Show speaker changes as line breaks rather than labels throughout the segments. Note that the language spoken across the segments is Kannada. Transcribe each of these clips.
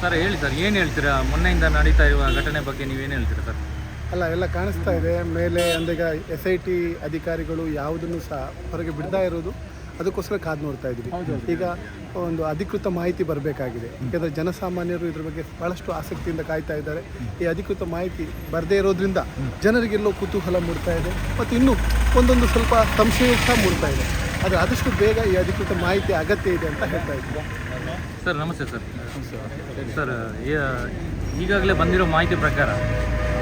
ಸರ್ ಹೇಳಿ ಸರ್, ಏನು ಹೇಳ್ತೀರಾ ಮೊನ್ನೆಯಿಂದ ನಡೀತಾ ಇರುವ ಘಟನೆ ಬಗ್ಗೆ ನೀವೇನು ಹೇಳ್ತೀರಾ ಸರ್?
ಎಲ್ಲ ಕಾಣಿಸ್ತಾ ಇದೆ ಮೇಲೆ ಅಂದೀಗ SIT ಅಧಿಕಾರಿಗಳು ಯಾವುದನ್ನು ಸಹ ಹೊರಗೆ ಬಿಡ್ತಾ ಇರೋದು, ಅದಕ್ಕೋಸ್ಕರ ಕಾದು ನೋಡ್ತಾ ಇದ್ದೀವಿ. ಈಗ ಒಂದು ಅಧಿಕೃತ ಮಾಹಿತಿ ಬರಬೇಕಾಗಿದೆ. ಯಾಕಂದರೆ ಜನಸಾಮಾನ್ಯರು ಇದ್ರ ಬಗ್ಗೆ ಭಾಳಷ್ಟು ಆಸಕ್ತಿಯಿಂದ ಕಾಯ್ತಾ ಇದ್ದಾರೆ. ಈ ಅಧಿಕೃತ ಮಾಹಿತಿ ಬರದೇ ಇರೋದ್ರಿಂದ ಜನರಿಗೆಲ್ಲೋ ಕುತೂಹಲ ಮೂಡ್ತಾ ಇದೆ ಮತ್ತು ಇನ್ನೂ ಒಂದೊಂದು ಸ್ವಲ್ಪ ಸಂಶಯ ಸಹ ಮೂಡ್ತಾ ಇದೆ. ಆದರೆ ಆದಷ್ಟು ಬೇಗ ಈ ಅಧಿಕೃತ ಮಾಹಿತಿ ಅಗತ್ಯ ಇದೆ ಅಂತ ಹೇಳ್ತಾ ಇದ್ದೀವಿ.
ಸರ್ ನಮಸ್ತೆ ಸರ್. ಸರ್ ಈಗಾಗಲೇ ಬಂದಿರೋ ಮಾಹಿತಿ ಪ್ರಕಾರ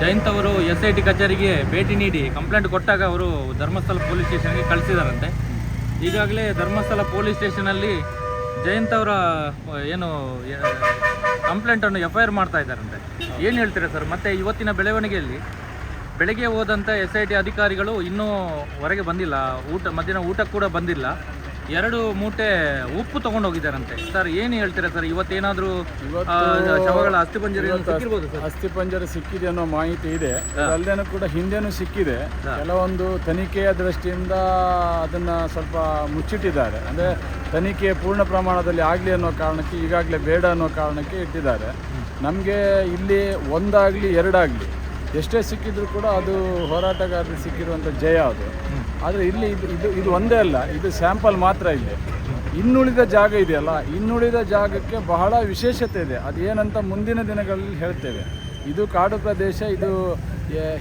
ಜಯಂತ್ ಅವರು SIT ಕಚೇರಿಗೆ ಭೇಟಿ ನೀಡಿ ಕಂಪ್ಲೇಂಟ್ ಕೊಟ್ಟಾಗ ಅವರು ಧರ್ಮಸ್ಥಳ ಪೊಲೀಸ್ ಸ್ಟೇಷನ್ಗೆ ಕಳಿಸಿದಾರಂತೆ. ಈಗಾಗಲೇ ಧರ್ಮಸ್ಥಳ ಪೊಲೀಸ್ ಸ್ಟೇಷನಲ್ಲಿ ಜಯಂತ್ ಅವರ ಏನು ಕಂಪ್ಲೇಂಟನ್ನು FIR ಮಾಡ್ತಾ ಇದ್ದಾರಂತೆ. ಏನು ಹೇಳ್ತೀರಾ ಸರ್? ಮತ್ತು ಇವತ್ತಿನ ಬೆಳವಣಿಗೆಯಲ್ಲಿ ಬೆಳಗ್ಗೆ ಹೋದಂಥ SIT ಅಧಿಕಾರಿಗಳು ಇನ್ನೂ ಹೊರಗೆ ಬಂದಿಲ್ಲ, ಮಧ್ಯಾಹ್ನ ಊಟಕ್ಕೆ ಕೂಡ ಬಂದಿಲ್ಲ. 2 ಮೂಟೆ ಉಪ್ಪು ತಗೊಂಡು ಹೋಗಿದ್ದಾರಂತೆ. ಸರ್ ಏನು ಹೇಳ್ತೀರಾ ಸರ್? ಇವತ್ತೇನಾದರೂ ಶವಗಳ
ಅಸ್ಥಿಪಂಜರ ಸಿಕ್ಕಿದೆ ಅನ್ನೋ ಮಾಹಿತಿ ಇದೆ. ಅಲ್ಲದೇನೂ ಕೂಡ ಹಿಂದೆನೂ ಸಿಕ್ಕಿದೆ. ಕೆಲವೊಂದು ತನಿಖೆಯ ದೃಷ್ಟಿಯಿಂದ ಅದನ್ನು ಸ್ವಲ್ಪ ಮುಚ್ಚಿಟ್ಟಿದ್ದಾರೆ. ಅಂದರೆ ತನಿಖೆ ಪೂರ್ಣ ಪ್ರಮಾಣದಲ್ಲಿ ಆಗಲಿ ಅನ್ನೋ ಕಾರಣಕ್ಕೆ, ಈಗಾಗಲೇ ಬೇಡ ಅನ್ನೋ ಕಾರಣಕ್ಕೆ ಇಟ್ಟಿದ್ದಾರೆ. ನಮಗೆ ಇಲ್ಲಿ 1 ಆಗಲಿ 2 ಆಗಲಿ ಎಷ್ಟೇ ಸಿಕ್ಕಿದ್ರು ಕೂಡ ಅದು ಹೋರಾಟಗಾರರಿಗೆ ಸಿಕ್ಕಿರುವಂಥ ಜಯ ಅದು. ಆದರೆ ಇಲ್ಲಿ ಇದು ಒಂದೇ ಅಲ್ಲ, ಇದು ಸ್ಯಾಂಪಲ್ ಮಾತ್ರ. ಇಲ್ಲಿ ಇನ್ನುಳಿದ ಜಾಗ ಇದೆಯಲ್ಲ, ಇನ್ನುಳಿದ ಜಾಗಕ್ಕೆ ಬಹಳ ವಿಶೇಷತೆ ಇದೆ. ಅದೇನಂತ ಮುಂದಿನ ದಿನಗಳಲ್ಲಿ ಹೇಳ್ತೇವೆ. ಇದು ಕಾಡು ಪ್ರದೇಶ, ಇದು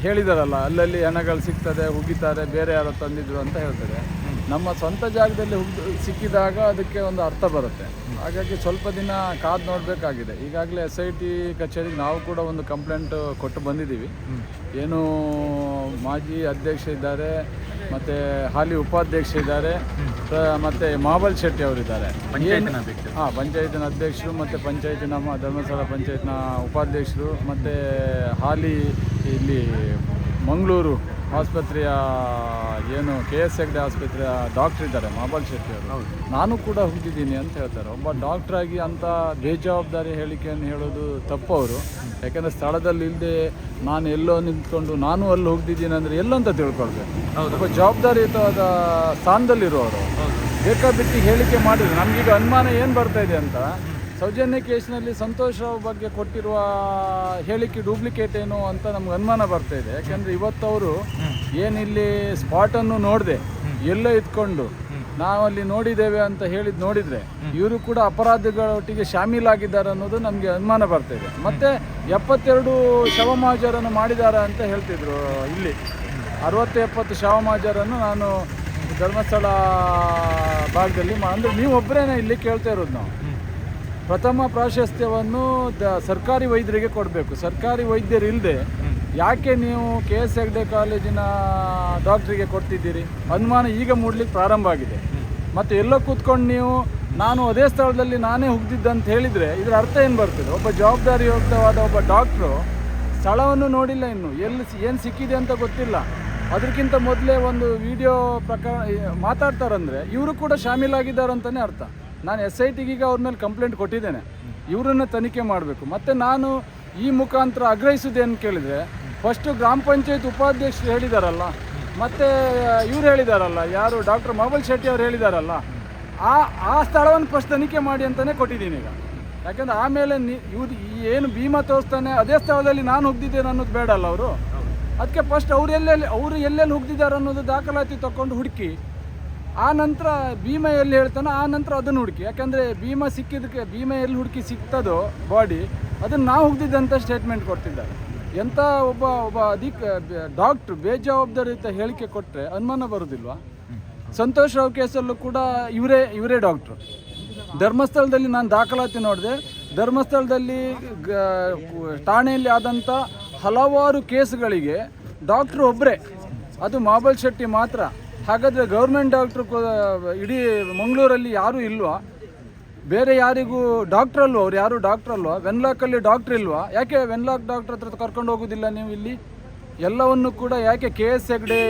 ಹೇಳಿದಾರಲ್ಲ ಅಲ್ಲಲ್ಲಿ ಹೆಣಗಳು ಸಿಗ್ತದೆ, ಹುಗಿತಾರೆ, ಬೇರೆ ಯಾರೋ ತಂದಿದ್ರು ಅಂತ ಹೇಳ್ತಾರೆ. ನಮ್ಮ ಸ್ವಂತ ಜಾಗದಲ್ಲಿ ಸಿಕ್ಕಿದಾಗ ಅದಕ್ಕೆ ಒಂದು ಅರ್ಥ ಬರುತ್ತೆ. ಹಾಗಾಗಿ ಸ್ವಲ್ಪ ದಿನ ಕಾದು ನೋಡಬೇಕಾಗಿದೆ. ಈಗಾಗಲೇ SIT ಕಚೇರಿಗೆ ನಾವು ಕೂಡ ಒಂದು ಕಂಪ್ಲೇಂಟ್ ಕೊಟ್ಟು ಬಂದಿದ್ದೀವಿ. ಏನು ಮಾಜಿ ಅಧ್ಯಕ್ಷ ಇದ್ದಾರೆ, ಮತ್ತು ಹಾಲಿ ಉಪಾಧ್ಯಕ್ಷ ಇದ್ದಾರೆ, ಮತ್ತು ಮಹಾಬಲ್ ಶೆಟ್ಟಿ ಅವರಿದ್ದಾರೆ. ಪಂಚಾಯತಿನ ಅಧ್ಯಕ್ಷರು ಮತ್ತು ನಮ್ಮ ಧರ್ಮಸ್ಥಳ ಪಂಚಾಯತ್ನ ಉಪಾಧ್ಯಕ್ಷರು, ಮತ್ತು ಹಾಲಿ ಇಲ್ಲಿ ಮಂಗಳೂರು ಆಸ್ಪತ್ರೆಯ ಏನು KS ಹೆಗ್ಡೆ ಆಸ್ಪತ್ರೆಯ ಡಾಕ್ಟ್ರ್ ಇದ್ದಾರೆ ಮಹಾಬಲ್ ಶೆಟ್ಟಿ ಅವರು. ನಾನು ಕೂಡ ಹೋಗಿದ್ದೀನಿ ಅಂತ ಹೇಳ್ತಾರೆ. ಒಬ್ಬ ಡಾಕ್ಟ್ರಾಗಿ ಅಂಥ ಬೇಜವಾಬ್ದಾರಿ ಹೇಳಿಕೆಯನ್ನು ಹೇಳೋದು ತಪ್ಪು ಅವರು. ಯಾಕೆಂದರೆ ಸ್ಥಳದಲ್ಲಿ ಇಲ್ಲದೆ ನಾನು ಎಲ್ಲೋ ನಿಂತ್ಕೊಂಡು ನಾನು ಅಲ್ಲಿ ಹೋಗ್ತಿದ್ದೀನಿ ಅಂದರೆ ಎಲ್ಲಂತ ತಿಳ್ಕೊಳ್ಬೇಕು. ಒಬ್ಬ ಜವಾಬ್ದಾರಿಯುತವಾದ ಸ್ಥಾನದಲ್ಲಿರುವವರು ಬೇಕಾಬಿಟ್ಟು ಹೇಳಿಕೆ ಮಾಡಿದ್ರು. ನಮಗೀಗ ಅನುಮಾನ ಏನು ಬರ್ತಾ ಇದೆ ಅಂತ, ಸೌಜನ್ಯ ಕೇಸ್ನಲ್ಲಿ ಸಂತೋಷ್ ರಾವ್ ಬಗ್ಗೆ ಕೊಟ್ಟಿರುವ ಹೇಳಿಕೆ ಡೂಪ್ಲಿಕೇಟ್ ಏನು ಅಂತ ನಮ್ಗೆ ಅನುಮಾನ ಬರ್ತಾ ಇದೆ. ಯಾಕೆಂದರೆ ಇವತ್ತು ಅವರು ಏನಿಲ್ಲಿ ಸ್ಪಾಟನ್ನು ನೋಡಿದೆ, ಎಲ್ಲೋ ಇದ್ಕೊಂಡು ನಾವಲ್ಲಿ ನೋಡಿದ್ದೇವೆ ಅಂತ ನೋಡಿದರೆ ಇವರು ಕೂಡ ಅಪರಾಧಿಗಳೊಟ್ಟಿಗೆ ಶಾಮೀಲಾಗಿದ್ದಾರೆ ಅನ್ನೋದು ನಮಗೆ ಅನುಮಾನ ಬರ್ತಾ ಇದೆ. ಮತ್ತು 72 ಶವಮಾಜರನ್ನು ಮಾಡಿದ್ದಾರೆ ಅಂತ ಹೇಳ್ತಿದ್ರು. ಇಲ್ಲಿ 60-70 ಶವಮಾಜರನ್ನು ನಾನು ಧರ್ಮಸ್ಥಳ ಭಾಗದಲ್ಲಿ ಅಂದರೆ ನೀವು ಒಬ್ಬರೇನೆ ಇಲ್ಲಿ ಕೇಳ್ತಾ ಇರೋದು. ನಾವು ಪ್ರಥಮ ಪ್ರಾಶಸ್ತ್ಯವನ್ನು ಸರ್ಕಾರಿ ವೈದ್ಯರಿಗೆ ಕೊಡಬೇಕು. ಸರ್ಕಾರಿ ವೈದ್ಯರು ಇಲ್ಲದೆ ಯಾಕೆ ನೀವು KS ಹೆಗ್ಡೆ ಕಾಲೇಜಿನ ಡಾಕ್ಟ್ರಿಗೆ ಕೊಡ್ತಿದ್ದೀರಿ? ಅನುಮಾನ ಈಗ ಮೂಡಲಿಕ್ಕೆ ಪ್ರಾರಂಭ ಆಗಿದೆ. ಮತ್ತು ಎಲ್ಲೋ ಕೂತ್ಕೊಂಡು ನೀವು ನಾನು ಅದೇ ಸ್ಥಳದಲ್ಲಿ ನಾನೇ ಹುಗ್ದಿದ್ದಂತ ಹೇಳಿದರೆ ಇದರ ಅರ್ಥ ಏನು ಬರ್ತದೆ? ಒಬ್ಬ ಜವಾಬ್ದಾರಿಯುತವಾದ ಒಬ್ಬ ಡಾಕ್ಟ್ರು ಸ್ಥಳವನ್ನು ನೋಡಿಲ್ಲ, ಇನ್ನು ಎಲ್ಲಿ ಏನು ಸಿಕ್ಕಿದೆ ಅಂತ ಗೊತ್ತಿಲ್ಲ. ಅದಕ್ಕಿಂತ ಮೊದಲೇ ಒಂದು ವಿಡಿಯೋ ಪ್ರಕಾರ ಮಾತಾಡ್ತಾರಂದರೆ ಇವರು ಕೂಡ ಶಾಮೀಲಾಗಿದ್ದಾರೆ ಅಂತಲೇ ಅರ್ಥ. ನಾನು SITಗೀಗ ಅವ್ರ ಮೇಲೆ ಕಂಪ್ಲೇಂಟ್ ಕೊಟ್ಟಿದ್ದೇನೆ. ಇವರನ್ನು ತನಿಖೆ ಮಾಡಬೇಕು. ಮತ್ತು ನಾನು ಈ ಮುಖಾಂತರ ಆಗ್ರಹಿಸೋದೇನು ಕೇಳಿದರೆ, ಫಸ್ಟು ಗ್ರಾಮ ಪಂಚಾಯತ್ ಉಪಾಧ್ಯಕ್ಷರು ಹೇಳಿದಾರಲ್ಲ, ಮತ್ತು ಇವ್ರು ಹೇಳಿದಾರಲ್ಲ, ಯಾರು ಡಾಕ್ಟರ್ ಮಹಾಬಲ್ ಶೆಟ್ಟಿ ಅವ್ರು ಹೇಳಿದಾರಲ್ಲ, ಆ ಸ್ಥಳವನ್ನು ಫಸ್ಟ್ ತನಿಖೆ ಮಾಡಿ ಅಂತಲೇ ಕೊಟ್ಟಿದ್ದೀನಿ ಈಗ. ಯಾಕೆಂದರೆ ಆಮೇಲೆ ಇವ್ರು ಏನು ಭೀಮಾ ತೋರಿಸ್ತಾನೆ ಅದೇ ಸ್ಥಳದಲ್ಲಿ ನಾನು ಹೋಗ್ದಿದ್ದೇನೆ ಅನ್ನೋದು ಬೇಡ ಅಲ್ಲ ಅವರು. ಅದಕ್ಕೆ ಫಸ್ಟ್ ಅವರು ಎಲ್ಲೆಲ್ಲಿ ಹೋಗ್ದಿದ್ದಾರೆ ಅನ್ನೋದು ದಾಖಲಾತಿ ತಗೊಂಡು ಹುಡುಕಿ, ಆ ನಂತರ ಭೀಮಾ ಎಲ್ಲಿ ಹೇಳ್ತಾನೋ ಆ ನಂತರ ಅದನ್ನು ಹುಡುಕಿ. ಯಾಕಂದರೆ ಭೀಮಾ ಸಿಕ್ಕಿದ್ದಕ್ಕೆ ಭೀಮಾ ಎಲ್ಲಿ ಹುಡುಕಿ ಸಿಗ್ತದೋ ಬಾಡಿ, ಅದನ್ನು ನಾವು ಹುಗ್ದಿದ್ದಂಥ ಸ್ಟೇಟ್ಮೆಂಟ್ ಕೊಡ್ತಿದ್ದಾರೆ. ಎಂಥ ಒಬ್ಬ ಡಾಕ್ಟ್ರು ಬೇಜವಾಬ್ದಾರಿಯುತ ಹೇಳಿಕೆ ಕೊಟ್ಟರೆ ಅನುಮಾನ ಬರೋದಿಲ್ವಾ? ಸಂತೋಷ್ ರಾವ್ ಕೇಸಲ್ಲೂ ಕೂಡ ಇವರೇ ಡಾಕ್ಟ್ರು. ಧರ್ಮಸ್ಥಳದಲ್ಲಿ ನಾನು ದಾಖಲಾತಿ ನೋಡಿದೆ. ಧರ್ಮಸ್ಥಳದಲ್ಲಿ ಠಾಣೆಯಲ್ಲಿ ಆದಂಥ ಹಲವಾರು ಕೇಸ್ಗಳಿಗೆ ಡಾಕ್ಟ್ರು ಒಬ್ಬರೇ, ಅದು ಮಹಾಬಲ್ ಶೆಟ್ಟಿ ಮಾತ್ರ. ಹಾಗಾದರೆ ಗೌರ್ಮೆಂಟ್ ಡಾಕ್ಟ್ರು ಇಡೀ ಮಂಗಳೂರಲ್ಲಿ ಯಾರೂ ಇಲ್ವಾ? ಬೇರೆ ಯಾರಿಗೂ ಡಾಕ್ಟ್ರ್ ಅಲ್ವಾ? ಅವ್ರು ಯಾರು ಡಾಕ್ಟ್ರ್ ಅಲ್ವಾ? ವೆನ್ಲಾಕಲ್ಲಿ ಡಾಕ್ಟ್ರ್ ಇಲ್ವಾ? ಯಾಕೆ ವೆನ್ಲಾಕ್ ಡಾಕ್ಟ್ರ್ ಹತ್ರ ಕರ್ಕೊಂಡು ಹೋಗೋದಿಲ್ಲ ನೀವು? ಇಲ್ಲಿ ಎಲ್ಲವನ್ನು ಕೂಡ ಯಾಕೆ KS ಹೆಗ್ಡೆ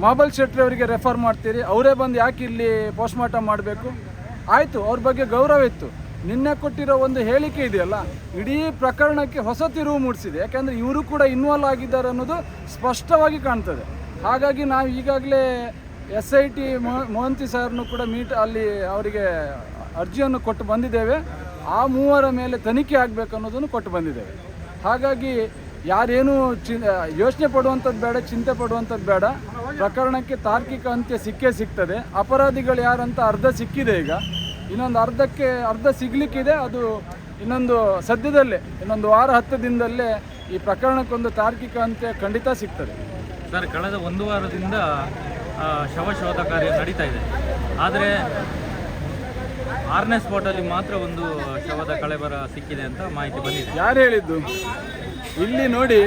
ಮಹಾಬಲ್ ಶೆಟ್ಟಿ ಅವರಿಗೆ ರೆಫರ್ ಮಾಡ್ತೀರಿ? ಅವರೇ ಬಂದು ಯಾಕೆ ಇಲ್ಲಿ ಪೋಸ್ಟ್ಮಾರ್ಟಮ್ ಮಾಡಬೇಕು? ಆಯಿತು, ಅವ್ರ ಬಗ್ಗೆ ಗೌರವ ಇತ್ತು. ನಿನ್ನೆ ಕೊಟ್ಟಿರೋ ಒಂದು ಹೇಳಿಕೆ ಇದೆಯಲ್ಲ, ಇಡೀ ಪ್ರಕರಣಕ್ಕೆ ಹೊಸ ತಿರುವು ಮೂಡಿಸಿದೆ. ಯಾಕೆಂದರೆ ಇವರು ಕೂಡ ಇನ್ವಾಲ್ವ್ ಆಗಿದ್ದಾರೆ ಅನ್ನೋದು ಸ್ಪಷ್ಟವಾಗಿ ಕಾಣ್ತದೆ. ಹಾಗಾಗಿ ನಾವು ಈಗಾಗಲೇ SIT ಮೊಹಂತಿ ಸರ್ನು ಕೂಡ ಅಲ್ಲಿ ಅವರಿಗೆ ಅರ್ಜಿಯನ್ನು ಕೊಟ್ಟು ಬಂದಿದ್ದೇವೆ. ಆ ಮೂವರ ಮೇಲೆ ತನಿಖೆ ಆಗಬೇಕು ಅನ್ನೋದನ್ನು ಕೊಟ್ಟು ಬಂದಿದ್ದೇವೆ. ಹಾಗಾಗಿ ಯಾರೇನು ಯೋಚನೆ ಪಡುವಂಥದ್ದು ಬೇಡ, ಚಿಂತೆ ಪಡುವಂಥದ್ದು ಬೇಡ. ಪ್ರಕರಣಕ್ಕೆ ತಾರ್ಕಿಕ ಅಂತ್ಯ ಸಿಕ್ಕೇ ಸಿಗ್ತದೆ. ಅಪರಾಧಿಗಳು ಯಾರಂತ ಅರ್ಧ ಸಿಕ್ಕಿದೆ, ಈಗ ಇನ್ನೊಂದು ಅರ್ಧ ಸಿಗಲಿಕ್ಕಿದೆ. ಅದು ಇನ್ನೊಂದು ಸದ್ಯದಲ್ಲೇ ಇನ್ನೊಂದು ವಾರ 10 ದಿನದಲ್ಲೇ ಈ ಪ್ರಕರಣಕ್ಕೊಂದು ತಾರ್ಕಿಕ ಅಂತ್ಯ ಖಂಡಿತ ಸಿಗ್ತದೆ.
ಸರ್, ಕಳೆದ 1 ವಾರದಿಂದ ಶವ ಶೋಧ ಕಾರ್ಯ ನಡೀತಾ ಇದೆ. ಆದರೆ 6ನೇ ಸ್ಪಾಟಲ್ಲಿ ಮಾತ್ರ ಒಂದು ಶವದ ಕಳೆಬರ ಸಿಕ್ಕಿದೆ ಅಂತ ಮಾಹಿತಿ ಬಂದಿದೆ.
ಯಾರು ಹೇಳಿದ್ದು? ಇಲ್ಲಿ ನೋಡಿ,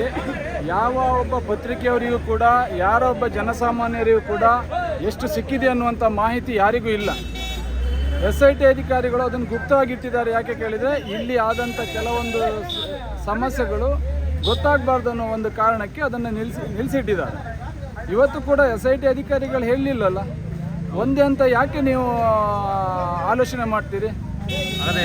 ಯಾವ ಒಬ್ಬ ಪತ್ರಿಕೆಯವರಿಗೂ ಕೂಡ, ಯಾರೊಬ್ಬ ಜನಸಾಮಾನ್ಯರಿಗೂ ಕೂಡ ಎಷ್ಟು ಸಿಕ್ಕಿದೆ ಅನ್ನುವಂಥ ಮಾಹಿತಿ ಯಾರಿಗೂ ಇಲ್ಲ. SIT ಅಧಿಕಾರಿಗಳು ಅದನ್ನು ಗುಪ್ತವಾಗಿಟ್ಟಿದ್ದಾರೆ. ಯಾಕೆ ಕೇಳಿದರೆ, ಇಲ್ಲಿ ಆದಂಥ ಕೆಲವೊಂದು ಸಮಸ್ಯೆಗಳು ಗೊತ್ತಾಗಬಾರ್ದು ಅನ್ನೋ ಒಂದು ಕಾರಣಕ್ಕೆ ಅದನ್ನು ನಿಲ್ಲಿಸಿಟ್ಟಿದ್ದಾರೆ. ಇವತ್ತು ಕೂಡ SIT ಅಧಿಕಾರಿಗಳು ಹೇಳಲಿಲ್ಲಲ್ಲ, ಒಂದೇ ಅಂತ ಯಾಕೆ ನೀವು ಆಲೋಚನೆ ಮಾಡ್ತೀರಿ?
ಆದರೆ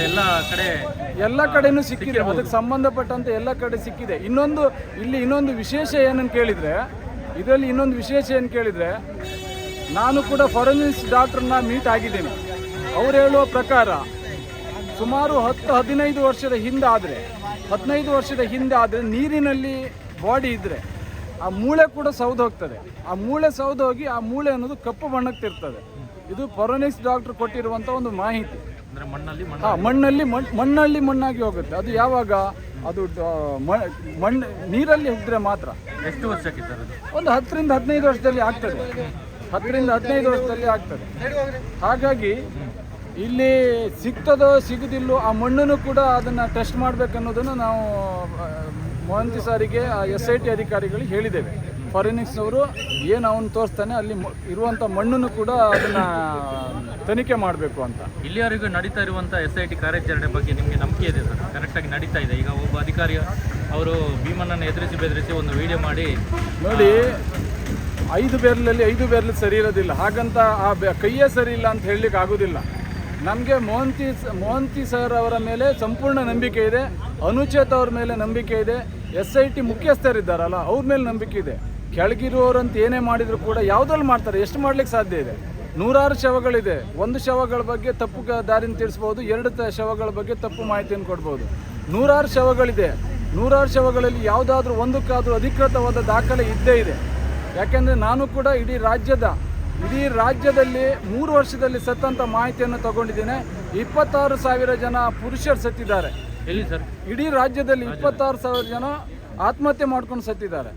ಎಲ್ಲ ಕಡೆನೂ ಸಿಕ್ಕಿದೆ, ಅದಕ್ಕೆ ಸಂಬಂಧಪಟ್ಟಂತೆ ಎಲ್ಲ ಕಡೆ ಸಿಕ್ಕಿದೆ. ಇನ್ನೊಂದು ವಿಶೇಷ ಏನನ್ನು ಕೇಳಿದರೆ, ಇದರಲ್ಲಿ ಇನ್ನೊಂದು ವಿಶೇಷ ಏನು ಕೇಳಿದರೆ, ನಾನು ಕೂಡ ಫಾರೆನ್ಸಿಕ್ ಡಾಕ್ಟ್ರನ್ನ ಮೀಟ್ ಆಗಿದ್ದೀನಿ. ಅವ್ರು ಹೇಳುವ ಪ್ರಕಾರ ಸುಮಾರು 10-15 ವರ್ಷದ ಹಿಂದೆ ಆದರೆ 15 ವರ್ಷದ ಹಿಂದೆ ಆದರೆ ನೀರಿನಲ್ಲಿ ಬಾಡಿ ಇದ್ದರೆ ಆ ಮೂಳೆ ಕೂಡ ಸೌದು ಹೋಗ್ತದೆ. ಆ ಮೂಳೆ ಸೌದು ಹೋಗಿ ಆ ಮೂಳೆ ಅನ್ನೋದು ಕಪ್ಪು ಬಣ್ಣಕ್ಕೆ ತಿರ್ತದೆ. ಇದು ಫಾರೆನ್ಸಿಕ್ ಡಾಕ್ಟರ್ ಕೊಟ್ಟಿರುವಂಥ ಒಂದು ಮಾಹಿತಿ. ಮಣ್ಣಲ್ಲಿ ಮಣ್ಣಾಗಿ ಹೋಗುತ್ತೆ. ಅದು ಯಾವಾಗ? ಅದು ನೀರಲ್ಲಿ ಹುಟ್ಟಿದ್ರೆ ಮಾತ್ರ.
ಎಷ್ಟು ವರ್ಷಕ್ಕೆ ಸರ್?
ಒಂದು 10ರಿಂದ 15 ವರ್ಷದಲ್ಲಿ ಆಗ್ತದೆ. 10ರಿಂದ 15 ವರ್ಷದಲ್ಲಿ ಆಗ್ತದೆ. ಹಾಗಾಗಿ ಇಲ್ಲಿ ಸಿಗ್ತದೋ ಸಿಗುದಿಲ್ಲೋ ಆ ಮಣ್ಣನ್ನು ಕೂಡ ಅದನ್ನು ಟೆಸ್ಟ್ ಮಾಡಬೇಕನ್ನೋದನ್ನು ನಾವು ಮೊಹಂತಿ ಸಾರಿಗೆ SIT ಅಧಿಕಾರಿಗಳಿಗೆ ಹೇಳಿದ್ದೇವೆ. ಫಾರೆನ್ಸಿಕ್ಸ್ನವರು ಏನು ಅವನು ತೋರಿಸ್ತಾನೆ ಅಲ್ಲಿ ಇರುವಂಥ ಮಣ್ಣನ್ನು ಕೂಡ ಅದನ್ನು ತನಿಖೆ ಮಾಡಬೇಕು ಅಂತ.
ಇಲ್ಲಿಯವರೆಗೂ ನಡೀತಾ ಇರುವಂಥ SIT ಕಾರ್ಯಾಚರಣೆ ಬಗ್ಗೆ ನಿಮಗೆ ನಂಬಿಕೆ ಇದೆ ಸರ್? ಕರೆಕ್ಟಾಗಿ ನಡೀತಾ ಇದೆ? ಈಗ ಒಬ್ಬ ಅಧಿಕಾರಿ ಅವರು ಭೀಮನನ್ನು ಬೆದರಿಸಿ ಒಂದು ವಿಡಿಯೋ ಮಾಡಿ
ನೋಡಿ, 5 ಬೆರಳು ಸರಿ ಇರೋದಿಲ್ಲ. ಹಾಗಂತ ಆ ಕೈಯೇ ಸರಿ ಇಲ್ಲ ಅಂತ ಹೇಳಲಿಕ್ಕೆ ಆಗೋದಿಲ್ಲ. ನಮಗೆ ಮೊಹಂತಿ ಸರ್ ಅವರ ಮೇಲೆ ಸಂಪೂರ್ಣ ನಂಬಿಕೆ ಇದೆ. ಅನುಚೇತ್ ಅವ್ರ ಮೇಲೆ ನಂಬಿಕೆ ಇದೆ. SIT ಮುಖ್ಯಸ್ಥರಿದ್ದಾರಲ್ಲ, ಅವ್ರ ಮೇಲೆ ನಂಬಿಕೆ ಇದೆ. ಕೆಳಗಿರುವವರಂತ ಏನೇ ಮಾಡಿದರೂ ಕೂಡ ಯಾವುದ್ರಲ್ಲಿ ಮಾಡ್ತಾರೆ? ಎಷ್ಟು ಮಾಡ್ಲಿಕ್ಕೆ ಸಾಧ್ಯ ಇದೆ? 100 ಶವಗಳಿದೆ. 1 ಶವಗಳ ಬಗ್ಗೆ ತಪ್ಪು ದಾರಿನ ತಿಳಿಸ್ಬೋದು, 2 ಶವಗಳ ಬಗ್ಗೆ ತಪ್ಪು ಮಾಹಿತಿಯನ್ನು ಕೊಡ್ಬೋದು. 100 ಶವಗಳಿದೆ. 100 ಶವಗಳಲ್ಲಿ ಯಾವುದಾದ್ರೂ ಒಂದಕ್ಕಾದರೂ ಅಧಿಕೃತವಾದ ದಾಖಲೆ ಇದ್ದೇ ಇದೆ. ಯಾಕೆಂದರೆ ನಾನು ಕೂಡ ಇಡೀ ರಾಜ್ಯದಲ್ಲಿ 3 ವರ್ಷದಲ್ಲಿ ಸತ್ತಂಥ ಮಾಹಿತಿಯನ್ನು ತಗೊಂಡಿದ್ದೇನೆ. 26,000 ಜನ ಪುರುಷರು ಸತ್ತಿದ್ದಾರೆ.
ಎಲ್ಲಿ ಸರ್?
ಇಡೀ ರಾಜ್ಯದಲ್ಲಿ 26,000 ಜನ ಆತ್ಮಹತ್ಯೆ ಮಾಡ್ಕೊಂಡು ಸತ್ತಿದ್ದಾರೆ.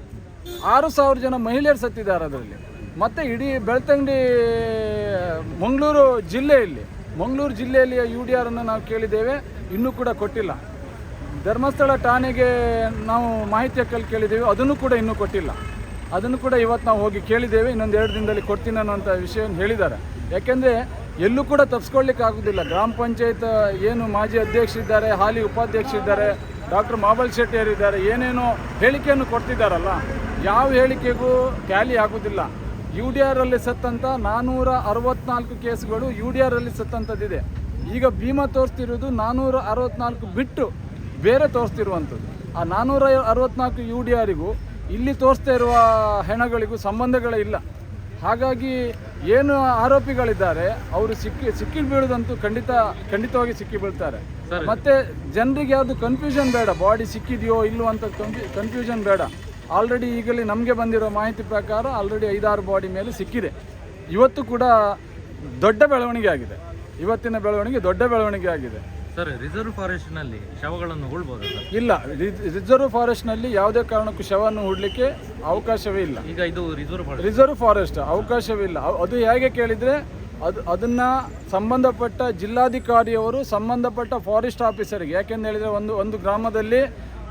6,000 ಜನ ಮಹಿಳೆಯರು ಸತ್ತಿದ್ದಾರೆ ಅದರಲ್ಲಿ. ಮತ್ತು ಇಡೀ ಬೆಳ್ತಂಗಡಿ ಮಂಗಳೂರು ಜಿಲ್ಲೆಯಲ್ಲಿ UDR ಅನ್ನು ನಾವು ಕೇಳಿದ್ದೇವೆ, ಇನ್ನೂ ಕೂಡ ಕೊಟ್ಟಿಲ್ಲ. ಧರ್ಮಸ್ಥಳ ಠಾಣೆಗೆ ನಾವು ಮಾಹಿತಿ ಕೇಳಿದ್ದೇವೆ, ಅದನ್ನು ಕೂಡ ಇನ್ನೂ ಕೊಟ್ಟಿಲ್ಲ. ಅದನ್ನು ಕೂಡ ಇವತ್ತು ನಾವು ಹೋಗಿ ಕೇಳಿದ್ದೇವೆ. ಇನ್ನೊಂದು 2 ದಿನದಲ್ಲಿ ಕೊಡ್ತೀನಿ ಅನ್ನೋಂಥ ವಿಷಯವನ್ನು ಹೇಳಿದ್ದಾರೆ. ಯಾಕೆಂದರೆ ಎಲ್ಲೂ ಕೂಡ ತಪ್ಪಿಸ್ಕೊಳ್ಳಿಕ್ಕೆ ಆಗೋದಿಲ್ಲ. ಗ್ರಾಮ ಪಂಚಾಯತ್ ಏನು ಮಾಜಿ ಅಧ್ಯಕ್ಷರಿದ್ದಾರೆ, ಹಾಲಿ ಉಪಾಧ್ಯಕ್ಷರಿದ್ದಾರೆ, ಡಾಕ್ಟರ್ ಮಾಬಲ್ ಶೆಟ್ಟಿಯರಿದ್ದಾರೆ, ಏನೇನೋ ಹೇಳಿಕೆಯನ್ನು ಕೊಡ್ತಿದ್ದಾರಲ್ಲ, ಯಾವ ಹೇಳಿಕೆಗೂ ಟ್ಯಾಲಿ ಆಗೋದಿಲ್ಲ. UDRಲ್ಲಿ ಸತ್ತಂಥ 464 ಕೇಸ್ಗಳು UDRಲ್ಲಿ ಸತ್ತಂಥದ್ದಿದೆ. ಈಗ ಭೀಮಾ ತೋರಿಸ್ತಿರೋದು 464 ಬಿಟ್ಟು ಬೇರೆ ತೋರಿಸ್ತಿರುವಂಥದ್ದು. ಆ 464 UDRಗೂ ಇಲ್ಲಿ ತೋರಿಸ್ತಾ ಇರುವ ಹೆಣಗಳಿಗೂ ಸಂಬಂಧಗಳೇ ಇಲ್ಲ. ಹಾಗಾಗಿ ಏನು ಆರೋಪಿಗಳಿದ್ದಾರೆ ಅವರು ಸಿಕ್ಕಿ ಬೀಳೋದಂತೂ ಖಂಡಿತವಾಗಿ ಸಿಕ್ಕಿ ಬೀಳ್ತಾರೆ. ಮತ್ತೆ ಜನರಿಗೆ ಯಾವುದು ಕನ್ಫ್ಯೂಷನ್ ಬೇಡ, ಬಾಡಿ ಸಿಕ್ಕಿದೆಯೋ ಇಲ್ಲೋ ಅಂತ ಕನ್ಫ್ಯೂಷನ್ ಬೇಡ. ಆಲ್ರೆಡಿ ಈಗಲೇ ನಮಗೆ ಬಂದಿರೋ ಮಾಹಿತಿ ಪ್ರಕಾರ ಆಲ್ರೆಡಿ 5-6 ಬಾಡಿ ಮೇಲೆ ಸಿಕ್ಕಿದೆ. ಇವತ್ತು ಕೂಡ ದೊಡ್ಡ ಬೆಳವಣಿಗೆ ಆಗಿದೆ. ಇವತ್ತಿನ ಬೆಳವಣಿಗೆ ದೊಡ್ಡ ಬೆಳವಣಿಗೆ ಆಗಿದೆ.
ಸರ್, ರಿಸರ್ವ್ ಫಾರೆಸ್ಟ್ನಲ್ಲಿ ಶವಗಳನ್ನು ಹೂಳ್ಬೋದು?
ಇಲ್ಲ, ರಿಸರ್ವ್ ಫಾರೆಸ್ಟ್ನಲ್ಲಿ ಯಾವುದೇ ಕಾರಣಕ್ಕೂ ಶವವನ್ನು ಹೂಡಲಿಕ್ಕೆ ಅವಕಾಶವೇ ಇಲ್ಲ.
ಈಗ ಇದು
ರಿಸರ್ವ್ ಫಾರೆಸ್ಟ್ ಅವಕಾಶವೇ ಇಲ್ಲ. ಅದು ಹೇಗೆ ಕೇಳಿದರೆ ಅದನ್ನು ಸಂಬಂಧಪಟ್ಟ ಜಿಲ್ಲಾಧಿಕಾರಿಯವರು ಸಂಬಂಧಪಟ್ಟ ಫಾರೆಸ್ಟ್ ಆಫೀಸರ್ಗೆ, ಯಾಕೆಂದು ಹೇಳಿದರೆ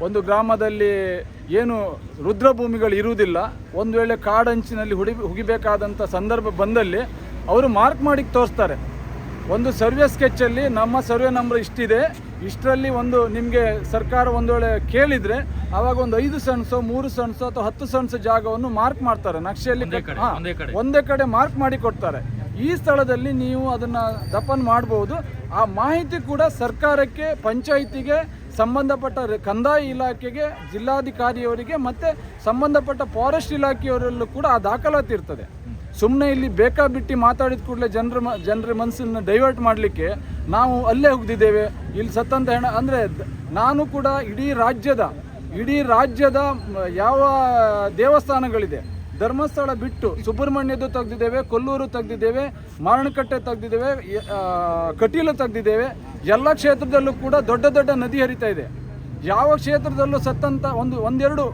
ಒಂದು ಗ್ರಾಮದಲ್ಲಿ ಏನು ರುದ್ರಭೂಮಿಗಳು ಇರುವುದಿಲ್ಲ, ಒಂದು ವೇಳೆ ಕಾಡಂಚಿನಲ್ಲಿ ಹುಗಿಬೇಕಾದಂಥ ಸಂದರ್ಭ ಬಂದಲ್ಲಿ ಅವರು ಮಾರ್ಕ್ ಮಾಡಿ ತೋರಿಸ್ತಾರೆ. ಒಂದು ಸರ್ವೆ ಸ್ಕೆಚ್ಚಲ್ಲಿ ನಮ್ಮ ಸರ್ವೆ ನಂಬರ್ ಇಷ್ಟಿದೆ, ಇಷ್ಟರಲ್ಲಿ ನಿಮಗೆ ಸರ್ಕಾರ ಒಂದು ವೇಳೆ ಕೇಳಿದರೆ ಆವಾಗ ಒಂದು 5 ಸೆಣ್ಸೋ 3 ಸೆಣ್ಸೋ ಅಥವಾ 10 ಸೆಣ್ಸ್ ಜಾಗವನ್ನು ಮಾರ್ಕ್ ಮಾಡ್ತಾರೆ. ನಕ್ಷೆಯಲ್ಲಿ ಒಂದೇ ಕಡೆ ಮಾರ್ಕ್ ಮಾಡಿ ಕೊಡ್ತಾರೆ. ಈ ಸ್ಥಳದಲ್ಲಿ ನೀವು ಅದನ್ನು ದಫನ್ ಮಾಡ್ಬೋದು. ಆ ಮಾಹಿತಿ ಕೂಡ ಸರ್ಕಾರಕ್ಕೆ, ಪಂಚಾಯಿತಿಗೆ, ಸಂಬಂಧಪಟ್ಟ ಕಂದಾಯ ಇಲಾಖೆಗೆ, ಜಿಲ್ಲಾಧಿಕಾರಿಯವರಿಗೆ ಮತ್ತು ಸಂಬಂಧಪಟ್ಟ ಫಾರೆಸ್ಟ್ ಇಲಾಖೆಯವರಲ್ಲೂ ಕೂಡ ಆ ದಾಖಲಾತಿ ಇರ್ತದೆ. ಸುಮ್ಮನೆ ಇಲ್ಲಿ ಬೇಕಾಬಿಟ್ಟು ಮಾತಾಡಿದ ಕೂಡಲೇ ಜನರ ಮನಸ್ಸನ್ನು ಡೈವರ್ಟ್ ಮಾಡಲಿಕ್ಕೆ ನಾವು ಅಲ್ಲೇ ಹೋಗ್ದಿದ್ದೇವೆ. ಇಲ್ಲಿ ಸತ್ತಂತ ಹೆಣ ಅಂದರೆ ನಾನು ಕೂಡ ಇಡೀ ರಾಜ್ಯದ ಯಾವ ದೇವಸ್ಥಾನಗಳಿದೆ, ಧರ್ಮಸ್ಥಳ ಬಿಟ್ಟು ಸುಬ್ರಹ್ಮಣ್ಯದ್ದು ತೆಗೆದಿದ್ದೇವೆ, ಕೊಲ್ಲೂರು ತೆಗೆದಿದ್ದೇವೆ, ಮಾರಣಕಟ್ಟೆ ತೆಗೆದಿದ್ದೇವೆ, ಕಟೀಲು ತೆಗೆದಿದ್ದೇವೆ. ಎಲ್ಲ ಕ್ಷೇತ್ರದಲ್ಲೂ ಕೂಡ ದೊಡ್ಡ ದೊಡ್ಡ ನದಿ ಹರಿತಾ ಇದೆ. ಯಾವ ಕ್ಷೇತ್ರದಲ್ಲೂ ಸತ್ತಂತ ಒಂದೆರಡು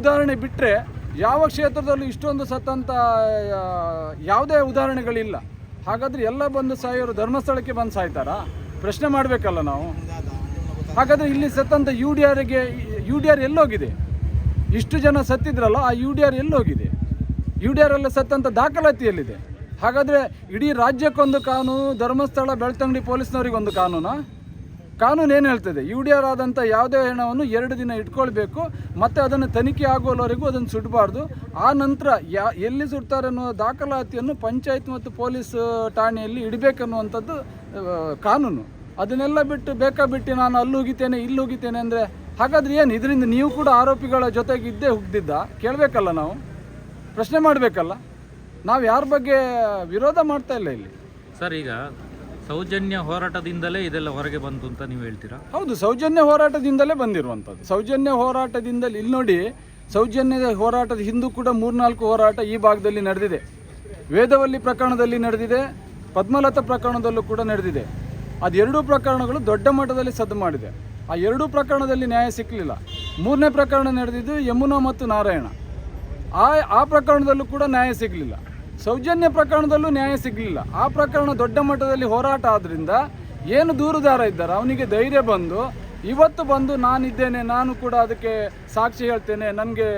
ಉದಾಹರಣೆ ಬಿಟ್ಟರೆ ಯಾವ ಕ್ಷೇತ್ರದಲ್ಲೂ ಇಷ್ಟೊಂದು ಸತ್ತಂತ ಯಾವುದೇ ಉದಾಹರಣೆಗಳಿಲ್ಲ. ಹಾಗಾದರೆ ಎಲ್ಲ ಬಂದು ಸಾಯೋರು ಧರ್ಮಸ್ಥಳಕ್ಕೆ ಬಂದು ಸಾಯ್ತಾರಾ? ಪ್ರಶ್ನೆ ಮಾಡಬೇಕಲ್ಲ ನಾವು. ಹಾಗಾದರೆ ಇಲ್ಲಿ ಸತ್ತಂತ ಯು ಡಿ ಆರ್ ಎಲ್ಲೋಗಿದೆ? ಇಷ್ಟು ಜನ ಸತ್ತಿದ್ರಲ್ಲ, ಆ ಯು ಡಿ ಆರ್ ಎಲ್ಲೋಗಿದೆ? ಯು ಡಿ ಆರ್ ಎಲ್ಲ ಸತ್ತಂತ ದಾಖಲಾತಿಯಲ್ಲಿದೆ. ಹಾಗಾದರೆ ಇಡೀ ರಾಜ್ಯಕ್ಕೊಂದು ಕಾನೂನು, ಧರ್ಮಸ್ಥಳ ಬೆಳ್ತಂಗಡಿ ಪೊಲೀಸ್ನವರಿಗೊಂದು ಕಾನೂನು ಏನು ಹೇಳ್ತದೆ? ಯು ಡಿ ಆರ್ ಆದಂಥ ಯಾವುದೇ ಹೆಣವನ್ನು 2 ದಿನ ಇಟ್ಕೊಳ್ಬೇಕು, ಮತ್ತು ಅದನ್ನು ತನಿಖೆ ಆಗುವವರೆಗೂ ಅದನ್ನು ಸುಡಬಾರ್ದು. ಆ ನಂತರ ಎಲ್ಲಿ ಸುಡ್ತಾರೆ ಅನ್ನೋ ದಾಖಲಾತಿಯನ್ನು ಪಂಚಾಯತ್ ಮತ್ತು ಪೊಲೀಸ್ ಠಾಣೆಯಲ್ಲಿ ಇಡಬೇಕನ್ನುವಂಥದ್ದು ಕಾನೂನು. ಅದನ್ನೆಲ್ಲ ಬಿಟ್ಟು ನಾನು ಅಲ್ಲಿ ಹೋಗಿದ್ದೇನೆ ಇಲ್ಲಿ ಹೋಗಿದ್ದೇನೆ ಅಂದರೆ ಹಾಗಾದರೆ ಏನು? ಇದರಿಂದ ನೀವು ಕೂಡ ಆರೋಪಿಗಳ ಜೊತೆಗೆ ಇದ್ದೇ ಹೋಗ್ದಿದ್ದ? ಕೇಳಬೇಕಲ್ಲ, ನಾವು ಪ್ರಶ್ನೆ ಮಾಡಬೇಕಲ್ಲ. ನಾವು ಯಾರ ಬಗ್ಗೆ ವಿರೋಧ ಮಾಡ್ತಾ ಇಲ್ಲ ಇಲ್ಲಿ.
ಸರ್, ಈಗ ಸೌಜನ್ಯ ಹೋರಾಟದಿಂದಲೇ ಇದೆಲ್ಲ ಹೊರಗೆ ಬಂತು ಅಂತ ನೀವು ಹೇಳ್ತೀರಾ?
ಹೌದು, ಸೌಜನ್ಯ ಹೋರಾಟದಿಂದಲೇ ಬಂದಿರುವಂಥದ್ದು. ಸೌಜನ್ಯ ಹೋರಾಟದಿಂದಲೇ ಇಲ್ಲಿ ನೋಡಿ, ಸೌಜನ್ಯದ ಹೋರಾಟದ ಹಿಂದೂ ಕೂಡ 3-4 ಹೋರಾಟ ಈ ಭಾಗದಲ್ಲಿ ನಡೆದಿದೆ. ವೇದವಲ್ಲಿ ಪ್ರಕರಣದಲ್ಲಿ ನಡೆದಿದೆ, ಪದ್ಮಲತಾ ಪ್ರಕರಣದಲ್ಲೂ ಕೂಡ ನಡೆದಿದೆ. ಅದೆರಡೂ ಪ್ರಕರಣಗಳು ದೊಡ್ಡ ಮಟ್ಟದಲ್ಲಿ ಸದ್ದು ಮಾಡಿದೆ. ಆ ಎರಡೂ ಪ್ರಕರಣದಲ್ಲಿ ನ್ಯಾಯ ಸಿಕ್ಕಲಿಲ್ಲ. 3ನೇ ಪ್ರಕರಣ ನಡೆದಿದ್ದು ಯಮುನಾ ಮತ್ತು ನಾರಾಯಣ. ಆ ಪ್ರಕರಣದಲ್ಲೂ ಕೂಡ ನ್ಯಾಯ ಸಿಗಲಿಲ್ಲ. ಸೌಜನ್ಯ ಪ್ರಕರಣದಲ್ಲೂ ನ್ಯಾಯ ಸಿಗಲಿಲ್ಲ. ಆ ಪ್ರಕರಣ ದೊಡ್ಡ ಮಟ್ಟದಲ್ಲಿ ಹೋರಾಟ ಆದ್ದರಿಂದ ಏನು ದೂರುದಾರ ಇದ್ದಾರೆ ಅವನಿಗೆ ಧೈರ್ಯ ಬಂದು ಇವತ್ತು ಬಂದು ನಾನಿದ್ದೇನೆ, ನಾನು ಕೂಡ ಅದಕ್ಕೆ ಸಾಕ್ಷಿ ಹೇಳ್ತೇನೆ, ನನಗೆ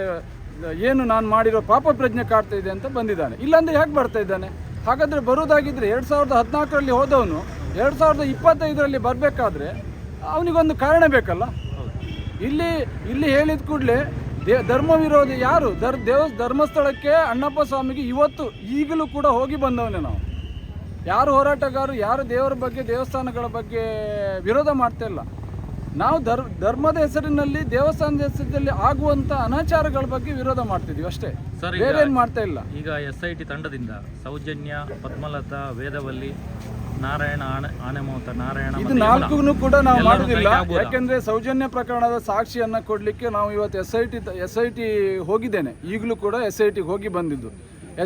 ಏನು ನಾನು ಮಾಡಿರೋ ಪಾಪ ಪ್ರಜ್ಞೆ ಕಾಡ್ತಾ ಇದೆ ಅಂತ ಬಂದಿದ್ದಾನೆ. ಇಲ್ಲಾಂದರೆ ಹೇಗೆ ಬರ್ತಾ ಇದ್ದಾನೆ? ಹಾಗಾದರೆ ಬರೋದಾಗಿದ್ದರೆ 2014ರಲ್ಲಿ ಹೋದವನು 2025ರಲ್ಲಿ ಬರಬೇಕಾದ್ರೆ ಅವನಿಗೊಂದು ಕಾರಣ ಬೇಕಲ್ಲ. ಇಲ್ಲಿ ಹೇಳಿದ ಕೂಡಲೇ ಧರ್ಮ ವಿರೋಧಿ ಯಾರು? ಧರ್ಮಸ್ಥಳಕ್ಕೆ ಅಣ್ಣಪ್ಪ ಸ್ವಾಮಿಗೆ ಈಗಲೂ ಕೂಡ ಹೋಗಿ ಬಂದವನೇ ನಾವು. ಯಾರು ಹೋರಾಟಗಾರರು, ಯಾರು ದೇವರ ಬಗ್ಗೆ, ದೇವಸ್ಥಾನಗಳ ಬಗ್ಗೆ ವಿರೋಧ ಮಾಡ್ತಾ ಇಲ್ಲ. ನಾವು ಧರ್ಮದ ಹೆಸರಿನಲ್ಲಿ, ದೇವಸ್ಥಾನದ ಹೆಸರಿನಲ್ಲಿ ಆಗುವಂಥ ಅನಾಚಾರಗಳ ಬಗ್ಗೆ ವಿರೋಧ ಮಾಡ್ತಿದ್ದೀವಿ ಅಷ್ಟೇ, ಬೇರೆ ಏನು ಮಾಡ್ತಾ ಇಲ್ಲ.
ಈಗ SIT ತಂಡದಿಂದ ಸೌಜನ್ಯ, ಪದ್ಮಲತಾ, ವೇದವಲ್ಲಿ, ನಾರಾಯಣ, ಆನೆಮೋತ, ನಾರಾಯಣ,
ಇದು 4 ಕೂಡ ನಾವು ಮಾಡುವುದಿಲ್ಲ. ಯಾಕೆಂದ್ರೆ ಸೌಜನ್ಯ ಪ್ರಕರಣದ ಸಾಕ್ಷಿಯನ್ನ ಕೊಡ್ಲಿಕ್ಕೆ ನಾವು ಇವತ್ತು SIT ಹೋಗಿದ್ದೇನೆ. ಈಗಲೂ ಕೂಡ SIT ಹೋಗಿ ಬಂದಿದ್ದು.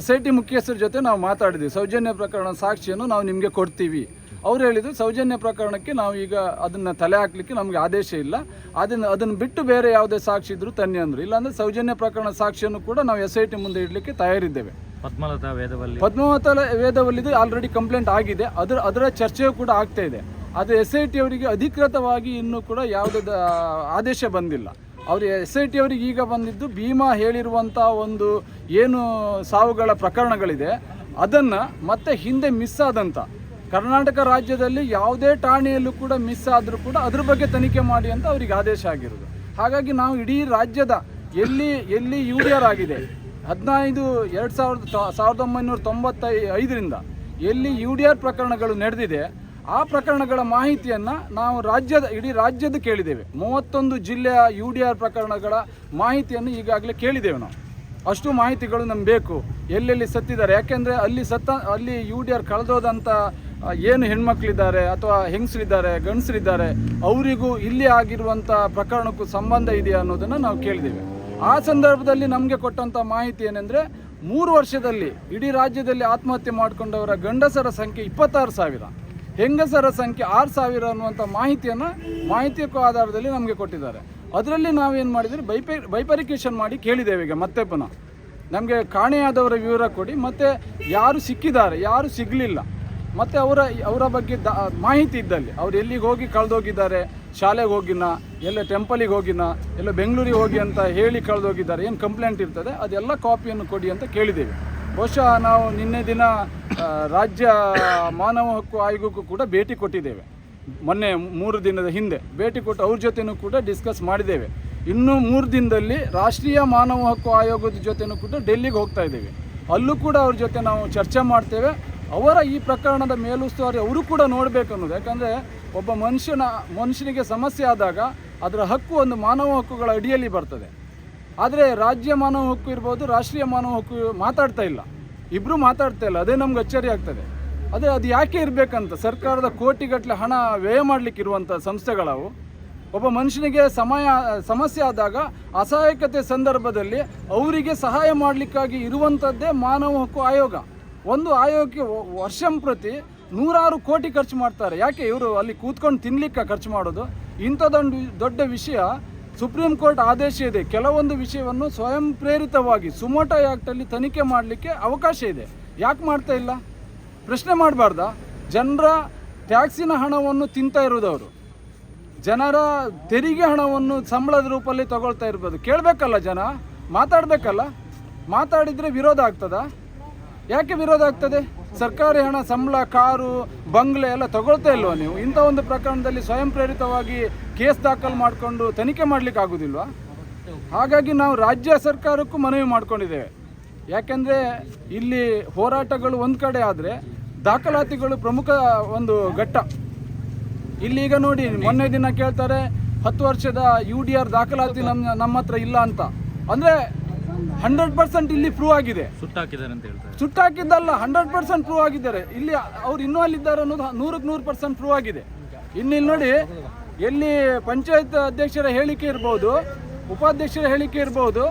SIT ಮುಖ್ಯಸ್ಥರ ಜೊತೆ ನಾವು ಮಾತಾಡಿದ್ವಿ. ಸೌಜನ್ಯ ಪ್ರಕರಣದ ಸಾಕ್ಷಿಯನ್ನು ನಾವು ನಿಮಗೆ ಕೊಡ್ತೀವಿ. ಅವ್ರು ಹೇಳಿದ್ರು ಸೌಜನ್ಯ ಪ್ರಕರಣಕ್ಕೆ ನಾವು ಈಗ ಅದನ್ನು ತಲೆ ಹಾಕಲಿಕ್ಕೆ ನಮಗೆ ಆದೇಶ ಇಲ್ಲ, ಅದನ್ನು ಬಿಟ್ಟು ಬೇರೆ ಯಾವುದೇ ಸಾಕ್ಷಿ ಇದ್ರೂ ತನ್ನಿ ಅಂದರು. ಇಲ್ಲಾಂದರೆ ಸೌಜನ್ಯ ಪ್ರಕರಣದ ಸಾಕ್ಷಿಯನ್ನು ಕೂಡ ನಾವು SIT ಮುಂದೆ ಇಡಲಿಕ್ಕೆ ತಯಾರಿದ್ದೇವೆ.
ಪದ್ಮಲತಾ
ವೇದವಲ್ಲಿದು ಆಲ್ರೆಡಿ ಕಂಪ್ಲೇಂಟ್ ಆಗಿದೆ. ಅದರ ಚರ್ಚೆಯೂ ಕೂಡ ಆಗ್ತಾ ಇದೆ. ಅದು SIT ಅವರಿಗೆ ಅಧಿಕೃತವಾಗಿ ಇನ್ನೂ ಕೂಡ ಯಾವುದೇ ಆದೇಶ ಬಂದಿಲ್ಲ. ಅವರು SIT ಅವರಿಗೆ ಈಗ ಬಂದಿದ್ದು ಭೀಮಾ ಹೇಳಿರುವಂಥ ಒಂದು ಏನು ಸಾವುಗಳ ಪ್ರಕರಣಗಳಿದೆ ಅದನ್ನು ಮತ್ತೆ ಹಿಂದೆ ಮಿಸ್ ಆದಂಥ ಕರ್ನಾಟಕ ರಾಜ್ಯದಲ್ಲಿ ಯಾವುದೇ ಠಾಣೆಯಲ್ಲೂ ಕೂಡ ಮಿಸ್ ಆದರೂ ಕೂಡ ಅದ್ರ ಬಗ್ಗೆ ತನಿಖೆ ಮಾಡಿ ಅಂತ ಅವರಿಗೆ ಆದೇಶ ಆಗಿರೋದು. ಹಾಗಾಗಿ ನಾವು ಇಡೀ ರಾಜ್ಯದ ಎಲ್ಲಿ UDR ಆಗಿದೆ 1995ರಿಂದ ಎಲ್ಲಿ UDR ಪ್ರಕರಣಗಳು ನಡೆದಿದೆ ಆ ಪ್ರಕರಣಗಳ ಮಾಹಿತಿಯನ್ನು ನಾವು ಇಡೀ ರಾಜ್ಯದ ಕೇಳಿದ್ದೇವೆ. 31 ಜಿಲ್ಲೆಯ UDR ಪ್ರಕರಣಗಳ ಮಾಹಿತಿಯನ್ನು ಈಗಾಗಲೇ ಕೇಳಿದ್ದೇವೆ ನಾವು. ಅಷ್ಟು ಮಾಹಿತಿಗಳು ನಮ್ಗೆ ಬೇಕು, ಎಲ್ಲೆಲ್ಲಿ ಸತ್ತಿದ್ದಾರೆ. ಯಾಕೆಂದರೆ ಅಲ್ಲಿ UDR ಕಳೆದೋದಂಥ ಏನು ಹೆಣ್ಮಕ್ಳಿದ್ದಾರೆ ಅಥವಾ ಹೆಂಗಸರಿದ್ದಾರೆ, ಗಂಡಸರಿದ್ದಾರೆ, ಅವರಿಗೂ ಇಲ್ಲಿ ಆಗಿರುವಂಥ ಪ್ರಕರಣಕ್ಕೂ ಸಂಬಂಧ ಇದೆಯಾ ಅನ್ನೋದನ್ನು ನಾವು ಕೇಳಿದ್ದೇವೆ. ಆ ಸಂದರ್ಭದಲ್ಲಿ ನಮಗೆ ಕೊಟ್ಟಂಥ ಮಾಹಿತಿ ಏನೆಂದರೆ 3 ವರ್ಷದಲ್ಲಿ ಇಡೀ ರಾಜ್ಯದಲ್ಲಿ ಆತ್ಮಹತ್ಯೆ ಮಾಡಿಕೊಂಡವರ ಗಂಡಸರ ಸಂಖ್ಯೆ 26,000, ಹೆಂಗಸರ ಸಂಖ್ಯೆ 6,000 ಅನ್ನುವಂಥ ಮಾಹಿತಿಯ ಆಧಾರದಲ್ಲಿ ನಮಗೆ ಕೊಟ್ಟಿದ್ದಾರೆ. ಅದರಲ್ಲಿ ನಾವೇನು ಮಾಡಿದರೆ ಬೈಪರಿಕೇಷನ್ ಮಾಡಿ ಕೇಳಿದ್ದೇವೆ. ಈಗ ಮತ್ತೆ ಪುನಃ ನಮಗೆ ಕಾಣೆಯಾದವರ ವಿವರ ಕೊಡಿ, ಮತ್ತು ಯಾರು ಸಿಕ್ಕಿದ್ದಾರೆ, ಯಾರು ಸಿಗಲಿಲ್ಲ, ಮತ್ತು ಅವರ ಬಗ್ಗೆ ಮಾಹಿತಿ ಇದ್ದಲ್ಲಿ ಅವ್ರು ಎಲ್ಲಿಗೆ ಹೋಗಿ ಕಳೆದೋಗಿದ್ದಾರೆ, ಶಾಲೆಗೆ ಹೋಗಿನ, ಎಲ್ಲ ಟೆಂಪಲಿಗೆ ಹೋಗಿನ, ಎಲ್ಲ ಬೆಂಗಳೂರಿಗೆ ಹೋಗಿ ಅಂತ ಹೇಳಿ ಕಳೆದೋಗಿದ್ದಾರೆ, ಏನು ಕಂಪ್ಲೇಂಟ್ ಇರ್ತದೆ ಅದೆಲ್ಲ ಕಾಪಿಯನ್ನು ಕೊಡಿ ಅಂತ ಕೇಳಿದ್ದೇವೆ. ಬಹುಶಃ ನಾವು ನಿನ್ನೆ ದಿನ ರಾಜ್ಯ ಮಾನವ ಹಕ್ಕು ಆಯೋಗಕ್ಕೂ ಕೂಡ ಭೇಟಿ ಕೊಟ್ಟಿದ್ದೇವೆ. ಮೊನ್ನೆ 3 ದಿನದ ಹಿಂದೆ ಭೇಟಿ ಕೊಟ್ಟು ಅವ್ರ ಜೊತೆನೂ ಕೂಡ ಡಿಸ್ಕಸ್ ಮಾಡಿದ್ದೇವೆ. ಇನ್ನೂ 3 ದಿನದಲ್ಲಿ ರಾಷ್ಟ್ರೀಯ ಮಾನವ ಹಕ್ಕು ಆಯೋಗದ ಜೊತೆನೂ ಕೂಡ ಡೆಲ್ಲಿಗೆ ಹೋಗ್ತಾ ಇದ್ದೇವೆ. ಅಲ್ಲೂ ಕೂಡ ಅವ್ರ ಜೊತೆ ನಾವು ಚರ್ಚೆ ಮಾಡ್ತೇವೆ. ಅವರ ಈ ಪ್ರಕರಣದ ಮೇಲುಸ್ತುವಾರಿ ಅವರು ಕೂಡ ನೋಡಬೇಕು ಅನ್ನೋದು. ಯಾಕಂದರೆ ಒಬ್ಬ ಮನುಷ್ಯನಿಗೆ ಸಮಸ್ಯೆ ಆದಾಗ ಅದರ ಹಕ್ಕು ಒಂದು ಮಾನವ ಹಕ್ಕುಗಳ ಅಡಿಯಲ್ಲಿ ಬರ್ತದೆ. ಆದರೆ ರಾಜ್ಯ ಮಾನವ ಹಕ್ಕು ಇರ್ಬೋದು, ರಾಷ್ಟ್ರೀಯ ಮಾನವ ಹಕ್ಕು ಮಾತಾಡ್ತಾ ಇಲ್ಲ. ಇಬ್ಬರು ಮಾತಾಡ್ತಾ ಇಲ್ಲ. ಅದೇ ನಮ್ಗೆ ಅಚ್ಚರಿ ಆಗ್ತದೆ. ಅದು ಯಾಕೆ ಇರಬೇಕಂತ, ಸರ್ಕಾರದ ಕೋಟಿಗಟ್ಟಲೆ ಹಣ ವ್ಯಯ ಮಾಡಲಿಕ್ಕೆ ಇರುವಂಥ ಸಂಸ್ಥೆಗಳವು. ಒಬ್ಬ ಮನುಷ್ಯನಿಗೆ ಸಮಸ್ಯೆ ಆದಾಗ ಅಸಹಾಯಕತೆ ಸಂದರ್ಭದಲ್ಲಿ ಅವರಿಗೆ ಸಹಾಯ ಮಾಡಲಿಕ್ಕಾಗಿ ಇರುವಂಥದ್ದೇ ಮಾನವ ಹಕ್ಕು ಆಯೋಗ. ಒಂದು ಆಯೋಗಕ್ಕೆ ವರ್ಷಂಪ್ರತಿ 100 ಕೋಟಿ ಖರ್ಚು ಮಾಡ್ತಾರೆ. ಯಾಕೆ ಇವರು ಅಲ್ಲಿ ಕೂತ್ಕೊಂಡು ತಿನ್ಲಿಕ್ಕೆ ಖರ್ಚು ಮಾಡೋದು? ಇಂಥದ್ದೊಂದು ದೊಡ್ಡ ವಿಷಯ ಸುಪ್ರೀಂ ಕೋರ್ಟ್ ಆದೇಶ ಇದೆ. ಕೆಲವೊಂದು ವಿಷಯವನ್ನು ಸ್ವಯಂ ಪ್ರೇರಿತವಾಗಿ ಸುಮೋಟೋ ಆ್ಯಕ್ಟಲ್ಲಿ ತನಿಖೆ ಮಾಡಲಿಕ್ಕೆ ಅವಕಾಶ ಇದೆ. ಯಾಕೆ ಮಾಡ್ತಾ ಇಲ್ಲ? ಪ್ರಶ್ನೆ ಮಾಡಬಾರ್ದಾ? ಜನರ ಟ್ಯಾಕ್ಸಿನ ಹಣವನ್ನು ತಿಂತಾ ಇರೋದವರು, ಜನರ ತೆರಿಗೆ ಹಣವನ್ನು ಸಂಬಳದ ರೂಪಲ್ಲಿ ತಗೊಳ್ತಾ ಇರ್ಬೋದು. ಕೇಳಬೇಕಲ್ಲ, ಜನ ಮಾತಾಡಬೇಕಲ್ಲ. ಮಾತಾಡಿದರೆ ವಿರೋಧ ಆಗ್ತದ? ಯಾಕೆ ವಿರೋಧ ಆಗ್ತದೆ? ಸರ್ಕಾರಿ ಹಣ, ಸಂಬಳ, ಕಾರು, ಬಂಗ್ಲೆ ಎಲ್ಲ ತಗೊಳ್ತಾ ಇಲ್ವಾ ನೀವು? ಇಂಥ ಒಂದು ಪ್ರಕರಣದಲ್ಲಿ ಸ್ವಯಂ ಪ್ರೇರಿತವಾಗಿ ಕೇಸ್ ದಾಖಲು ಮಾಡಿಕೊಂಡು ತನಿಖೆ ಮಾಡಲಿಕ್ಕೆ ಆಗೋದಿಲ್ವಾ? ಹಾಗಾಗಿ ನಾವು ರಾಜ್ಯ ಸರ್ಕಾರಕ್ಕೂ ಮನವಿ ಮಾಡ್ಕೊಂಡಿದ್ದೇವೆ. ಯಾಕೆಂದರೆ ಇಲ್ಲಿ ಹೋರಾಟಗಳು ಒಂದು ಕಡೆ ಆದರೆ ದಾಖಲಾತಿಗಳು ಪ್ರಮುಖ ಒಂದು ಘಟ್ಟ. ಇಲ್ಲೀಗ ನೋಡಿ, ಮೊನ್ನೆ ದಿನ ಕೇಳ್ತಾರೆ 10 ವರ್ಷದ UDR ದಾಖಲಾತಿ ನಮ್ಮ ಹತ್ರ ಇಲ್ಲ ಅಂತ. ಅಂದರೆ 100% ಇಲ್ಲಿ ಪ್ರೂವ್ ಆಗಿದೆ.
ಸುಟ್ಟಾಕಿದ್ದಾರೆ ಅಂತ ಹೇಳ್ತಾರೆ.
ಸುಟ್ಟಾಕಿದ್ದಲ್ಲ, 100% ಪ್ರೂವ್ ಆಗಿದ್ದಾರೆ. ಇಲ್ಲಿ ಅವ್ರು ಇನ್ನೂ ಅಲ್ಲಿದ್ದಾರೆ ಅನ್ನೋದು 100% ಪ್ರೂವ್ ಆಗಿದೆ. ಇಲ್ಲಿ ನೋಡಿ, ಎಲ್ಲಿ ಪಂಚಾಯತ್ ಅಧ್ಯಕ್ಷರ ಹೇಳಿಕೆ ಇರ್ಬೋದು, ಉಪಾಧ್ಯಕ್ಷರ ಹೇಳಿಕೆ ಇರ್ಬೋದು,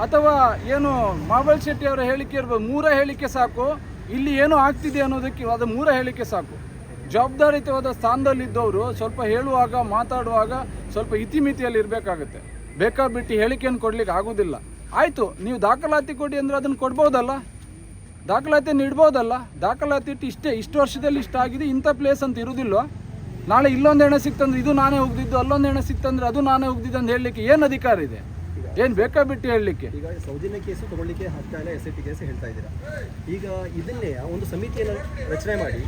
ಅಥವಾ ಏನು ಮಾಬಲ್ ಶೆಟ್ಟಿ ಅವರ ಹೇಳಿಕೆ ಇರ್ಬೋದು, 3 ಹೇಳಿಕೆ ಸಾಕು. ಇಲ್ಲಿ ಏನು ಆಗ್ತಿದೆ ಅನ್ನೋದಕ್ಕೆ ಅದು 3 ಹೇಳಿಕೆ ಸಾಕು. ಜವಾಬ್ದಾರಿಯುತವಾದ ಸ್ಥಾನದಲ್ಲಿದ್ದವರು ಸ್ವಲ್ಪ ಹೇಳುವಾಗ, ಮಾತಾಡುವಾಗ ಸ್ವಲ್ಪ ಇತಿಮಿತಿಯಲ್ಲಿ ಇರಬೇಕಾಗುತ್ತೆ. ಬೇಕಾಬಿಟ್ಟು ಹೇಳಿಕೆಯನ್ನು ಕೊಡ್ಲಿಕ್ಕೆ ಆಗೋದಿಲ್ಲ. ಆಯಿತು, ನೀವು ದಾಖಲಾತಿ ಕೊಡಿ ಅಂದರೆ ಅದನ್ನು ಕೊಡ್ಬೋದಲ್ಲ, ದಾಖಲಾತಿಯನ್ನು ಇಡ್ಬೋದಲ್ಲ. ದಾಖಲಾತಿ ಇಟ್ಟು ಇಷ್ಟು ವರ್ಷದಲ್ಲಿ ಇಷ್ಟ ಆಗಿದೆ, ಇಂಥ ಪ್ಲೇಸ್ ಅಂತ ಇರೋದಿಲ್ವ? ನಾಳೆ ಇಲ್ಲೊಂದು ಹೆಣ ಸಿಕ್ತಂದ್ರೆ ಇದು ನಾನೇ ಹೋಗ್ದಿದ್ದು, ಅಲ್ಲೊಂದು ಹೆಣ ಸಿಕ್ತಂದ್ರೆ ಅದು ನಾನೇ ಹೋಗ್ದಿದ್ದು ಅಂತ ಹೇಳಲಿಕ್ಕೆ ಏನು ಅಧಿಕಾರ ಇದೆ? ಏನು ಬೇಕಾಬಿಟ್ಟು ಹೇಳಲಿಕ್ಕೆ?
ಈಗ ಸೌಜನ್ಯ ಕೇಸು ತಗೊಳ್ಳಿಕ್ಕೆ ಆಗ್ತಾ ಇಲ್ಲ, SIT ಕೇಸ್ ಹೇಳ್ತಾ ಇದ್ದೀರಾ. ಈಗ ಇದನ್ನೇ ಒಂದು ಸಮಿತಿಯನ್ನು ರಚನೆ ಮಾಡಿ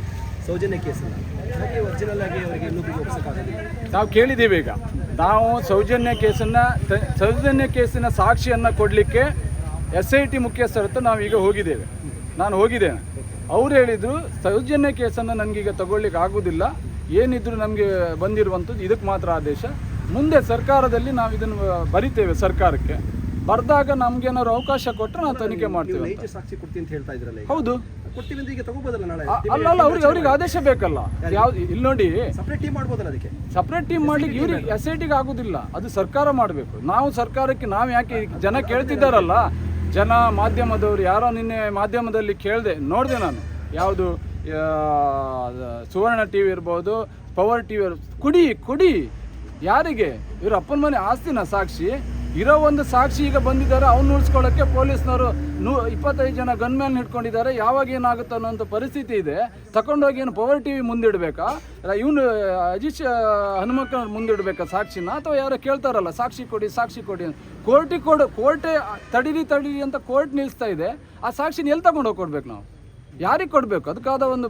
ಸೌಜನ್ಯ ಕೇಸನ್ನು ಹಾಗೆ ಒರಿಜಿನಲ್ ಆಗಿ ಅವರಿಗೆ ಇನ್ನೂ ಒಪ್ಪಿಸೋಕ್ಕಾಗಲಿಲ್ಲ.
ನಾವು ಕೇಳಿದ್ದೀವಿ. ಈಗ ನಾವು ಸೌಜನ್ಯ ಕೇಸಿನ ಸಾಕ್ಷಿಯನ್ನು ಕೊಡಲಿಕ್ಕೆ SIT ಮುಖ್ಯಸ್ಥರ ಹತ್ರ ನಾವೀಗ ಹೋಗಿದ್ದೇವೆ. ನಾನು ಹೋಗಿದ್ದೇನೆ. ಅವ್ರು ಹೇಳಿದರು, ಸೌಜನ್ಯ ಕೇಸನ್ನು ನನಗೀಗ ತಗೊಳ್ಳಿಕ್ಕೆ ಆಗೋದಿಲ್ಲ, ಏನಿದ್ರು ನಮಗೆ ಬಂದಿರುವಂಥದ್ದು ಇದಕ್ಕೆ ಮಾತ್ರ ಆದೇಶ. ಮುಂದೆ ಸರ್ಕಾರದಲ್ಲಿ ನಾವು ಇದನ್ನು ಬರಿತೇವೆ ಸರ್ಕಾರಕ್ಕೆ. ಬರೆದಾಗ ನಮ್ಗೇನಾದ್ರು ಅವಕಾಶ ಕೊಟ್ಟರೆ ನಾವು ತನಿಖೆ ಮಾಡ್ತೀವಿ.
ನೈಜ ಸಾಕ್ಷಿ ಕೊಡ್ತೀನಿ ಅಂತ ಹೇಳ್ತಾ ಇದ್ರಲ್ಲ,
ಹೌದು
ಕೊಡ್ತೀವಿ ಅಂತ ಈಗ ತಗೋಬೋದಲ್ಲ ನಾಳೆ?
ಅಲ್ಲ, ಅವ್ರಿಗೆ ಆದೇಶ ಬೇಕಲ್ಲ. ಯಾವ್ದು ಇಲ್ಲಿ ನೋಡಿ,
ಸಪ್ರೇಟ್ ಟೀಮ್ ಮಾಡ್ಬೋದಲ್ಲ? ಅದಕ್ಕೆ
ಸಪ್ರೇಟ್ ಟೀಮ್ ಮಾಡ್ಲಿಕ್ಕೆ ಇವ್ರಿಗೆ SITಗೆ ಆಗೋದಿಲ್ಲ, ಅದು ಸರ್ಕಾರ ಮಾಡಬೇಕು. ನಾವು ಸರ್ಕಾರಕ್ಕೆ ನಾವು ಯಾಕೆ, ಜನ ಕೇಳ್ತಿದ್ದಾರಲ್ಲ, ಜನ ಮಾಧ್ಯಮದವರು ಯಾರೋ ನಿನ್ನೆ ಮಾಧ್ಯಮದಲ್ಲಿ ನೋಡಿದೆ ನಾನು, ಯಾವುದು ಸುವರ್ಣ TV ಇರ್ಬೋದು, ಪವರ್ TV ಕೊಡಿ. ಯಾರಿಗೆ? ಇವ್ರ ಅಪ್ಪನ ಮನೆ ಆಸ್ತಿನ ಸಾಕ್ಷಿ? ಇರೋ ಒಂದು ಸಾಕ್ಷಿ ಈಗ ಬಂದಿದ್ದಾರೆ, ಅವ್ನು ಉಳಿಸ್ಕೊಳ್ಳೋಕ್ಕೆ ಪೊಲೀಸ್ನವರು 25 ಜನ ಗನ್ಮ್ಯಾನ್ ಹಿಡ್ಕೊಂಡಿದ್ದಾರೆ. ಯಾವಾಗ ಏನಾಗುತ್ತೆ ಅನ್ನೋಂಥ ಪರಿಸ್ಥಿತಿ ಇದೆ. ತಗೊಂಡೋಗಿ ಏನು ಪವರ್ TV ಮುಂದಿಡಬೇಕಾ? ಇವನು ಅಜಿತ್ ಹನುಮಕ್ಕನವ್ರು ಮುಂದಿಡಬೇಕಾ ಸಾಕ್ಷಿನ? ಅಥವಾ ಯಾರೋ ಕೇಳ್ತಾರಲ್ಲ ಸಾಕ್ಷಿ ಕೊಡಿ ಕೋರ್ಟೇ ತಡೀರಿ ಅಂತ ಕೋರ್ಟ್ ನಿಲ್ಲಿಸ್ತಾ ಇದೆ. ಆ ಸಾಕ್ಷಿನ ಎಲ್ಲಿ ತಗೊಂಡೋಗಿ ಕೊಡ್ಬೇಕು? ನಾವು ಯಾರಿಗೆ ಕೊಡಬೇಕು? ಅದಕ್ಕಾದ ಒಂದು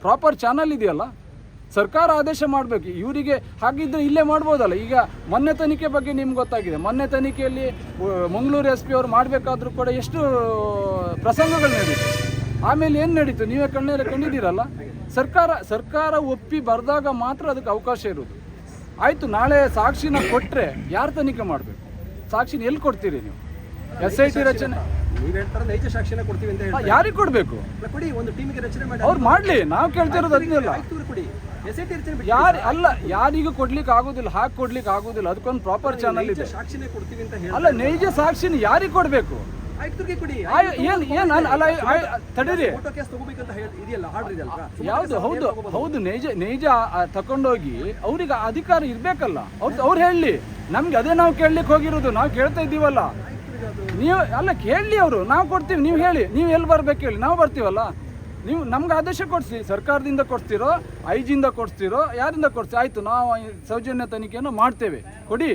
ಪ್ರಾಪರ್ ಚಾನಲ್ ಇದೆಯಲ್ಲ, ಸರ್ಕಾರ ಆದೇಶ ಮಾಡಬೇಕು ಇವರಿಗೆ. ಹಾಗಿದ್ರೆ ಇಲ್ಲೇ ಮಾಡ್ಬೋದಲ್ಲ. ಈಗ ಮೊನ್ನೆ ತನಿಖೆ ಬಗ್ಗೆ ನಿಮ್ಗೆ ಗೊತ್ತಾಗಿದೆ. ಮೊನ್ನೆ ತನಿಖೆಯಲ್ಲಿ ಮಂಗಳೂರು SP ಅವರು ಮಾಡಬೇಕಾದ್ರೂ ಕೂಡ ಎಷ್ಟು ಪ್ರಸಂಗಗಳು ನಡೀತು. ಆಮೇಲೆ ಏನು ನಡೀತು ನೀವೇ ಕಂಡಿದ್ದೀರಲ್ಲ. ಸರ್ಕಾರ ಒಪ್ಪಿ ಬರೆದಾಗ ಮಾತ್ರ ಅದಕ್ಕೆ ಅವಕಾಶ ಇರೋದು. ಆಯಿತು, ನಾಳೆ ಸಾಕ್ಷಿನ ಕೊಟ್ಟರೆ ಯಾರು ತನಿಖೆ ಮಾಡಬೇಕು? ಸಾಕ್ಷಿನ ಎಲ್ಲಿ ಕೊಡ್ತೀರಿ ನೀವು? SIT ರಚನೆ
ನೀವು ಹೇಳ್ತಾರೆ ನೈಜ ಸಾಕ್ಷಿನ ಕೊಡ್ತೀವಿ ಅಂತ ಹೇಳಿ,
ಯಾರಿಗೆ ಕೊಡಬೇಕು?
ಕೊಡಿ, ಒಂದು ಟೀಮಿಗೆ ರಚನೆ ಮಾಡಿ
ಅವ್ರು ಮಾಡಲಿ. ನಾವು ಕೇಳ್ತಿರೋದು ಅದನ್ನೆಲ್ಲ.
ಕೊಡಿ, SIT ರಚನೆ
ಯಾರಿಗೂ ಕೊಡ್ಲಿಕ್ಕೆ ಆಗೋದಿಲ್ಲ, ಹಾಕಿ ಕೊಡ್ಲಿಕ್ಕೆ ಆಗೋದಿಲ್ಲ. ಅದಕ್ಕೊಂದು ಪ್ರಾಪರ್ ಚಾನಲ್ ಇದೆ.
ಸಾಕ್ಷಿನೇ ಕೊಡ್ತೀವಿ ಅಂತ ಹೇಳಿ,
ಅಲ್ಲ, ನೈಜ ಸಾಕ್ಷಿನ ಯಾರಿಗೆ ಕೊಡಬೇಕು?
ಆಯುಕ್ತರಿಗೆ ಕೊಡಿ.
ತಡೀರಿ,
ಫೋಟೋ ಕೇಸ್ ತಗೋಬೇಕಂತ ಇದೆಯಲ್ಲ, ಆರ್ಡರ್ ಇದೆಯಲ್ಲ
ಯಾವುದು? ಹೌದು, ನೈಜ ತಕೊಂಡೋಗಿ ಅವ್ರಿಗೆ ಅಧಿಕಾರ ಇರ್ಬೇಕಲ್ಲ. ಅವ್ರು ಹೇಳಲಿ. ನಮ್ಗೆ ಅದೇ ನಾವು ಕೇಳಲಿಕ್ಕೆ ಹೋಗಿರೋದು. ನಾವು ಕೇಳ್ತಾ ಇದ್ದೀವಲ್ಲ. ನೀವು ಅಲ್ಲ ಕೇಳಲಿ, ಅವರು ನಾವು ಕೊಡ್ತೀವಿ. ನೀವು ಹೇಳಿ, ನೀವು ಎಲ್ಲಿ ಬರ್ಬೇಕು ಹೇಳಿ, ನಾವು ಬರ್ತೀವಲ್ಲ. ನೀವು ನಮ್ಗೆ ಆದೇಶ ಕೊಡಿಸಿ. ಸರ್ಕಾರದಿಂದ ಕೊಡ್ತೀರೋ, IG ಕೊಡ್ತೀರೋ, ಯಾರಿಂದ ಕೊಡ್ತೀವಿ? ಆಯಿತು, ನಾವು ಸೌಜನ್ಯ ತನಿಖೆಯನ್ನು ಮಾಡ್ತೇವೆ, ಕೊಡಿ.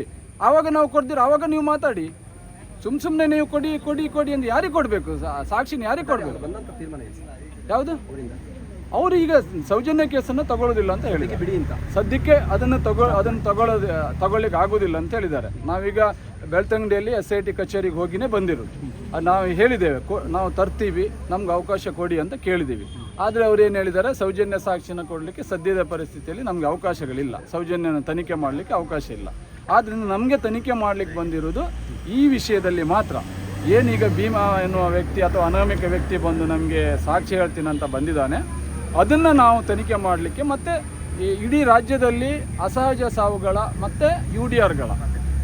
ಆವಾಗ ನಾವು ಕೊಡ್ತೀರೋ, ಆವಾಗ ನೀವು ಮಾತಾಡಿ. ಸುಮ್ಮನೆ ನೀವು ಕೊಡಿ ಅಂತ ಯಾರಿಗೆ ಕೊಡಬೇಕು? ಸಾಕ್ಷಿನ ಯಾರಿಗೆ ಕೊಡಬೇಕು?
ಬಂದಂತ ತೀರ್ಮಾನ
ಯಾವುದು? ಅವರು ಈಗ ಸೌಜನ್ಯ ಕೇಸನ್ನು ತಗೊಳ್ಳೋದಿಲ್ಲ ಅಂತ ಹೇಳಿದ್ದಾರೆ.
ಬಿಡಿ ಅಂತ
ಸದ್ಯಕ್ಕೆ ಅದನ್ನು ತಗೊಳ್ಳಿಕ್ಕೆ ಆಗೋದಿಲ್ಲ ಅಂತ ಹೇಳಿದ್ದಾರೆ. ನಾವೀಗ ಬೆಳ್ತಂಗಡಿಯಲ್ಲಿ SIT ಕಚೇರಿಗೆ ಹೋಗಿನೇ ಬಂದಿರೋದು. ನಾವು ಹೇಳಿದ್ದೇವೆ, ನಾವು ತರ್ತೀವಿ, ನಮ್ಗೆ ಅವಕಾಶ ಕೊಡಿ ಅಂತ ಕೇಳಿದ್ದೀವಿ. ಆದರೆ ಅವ್ರು ಏನು ಹೇಳಿದ್ದಾರೆ, ಸೌಜನ್ಯ ಸಾಕ್ಷಿನ ಕೊಡಲಿಕ್ಕೆ ಸದ್ಯದ ಪರಿಸ್ಥಿತಿಯಲ್ಲಿ ನಮಗೆ ಅವಕಾಶಗಳಿಲ್ಲ, ಸೌಜನ್ಯನ ತನಿಖೆ ಮಾಡಲಿಕ್ಕೆ ಅವಕಾಶ ಇಲ್ಲ. ಆದ್ದರಿಂದ ನಮಗೆ ತನಿಖೆ ಮಾಡಲಿಕ್ಕೆ ಬಂದಿರೋದು ಈ ವಿಷಯದಲ್ಲಿ ಮಾತ್ರ. ಏನೀಗ ಭೀಮಾ ಎನ್ನುವ ವ್ಯಕ್ತಿ ಅಥವಾ ಅನಾಮಿಕ ವ್ಯಕ್ತಿ ಬಂದು ನಮಗೆ ಸಾಕ್ಷಿ ಹೇಳ್ತೀನಿ ಅಂತ ಬಂದಿದ್ದಾನೆ, ಅದನ್ನು ನಾವು ತನಿಖೆ ಮಾಡಲಿಕ್ಕೆ ಮತ್ತು ಈ ಇಡೀ ರಾಜ್ಯದಲ್ಲಿ ಅಸಹಜ ಸಾವುಗಳ ಮತ್ತು UDRಗಳ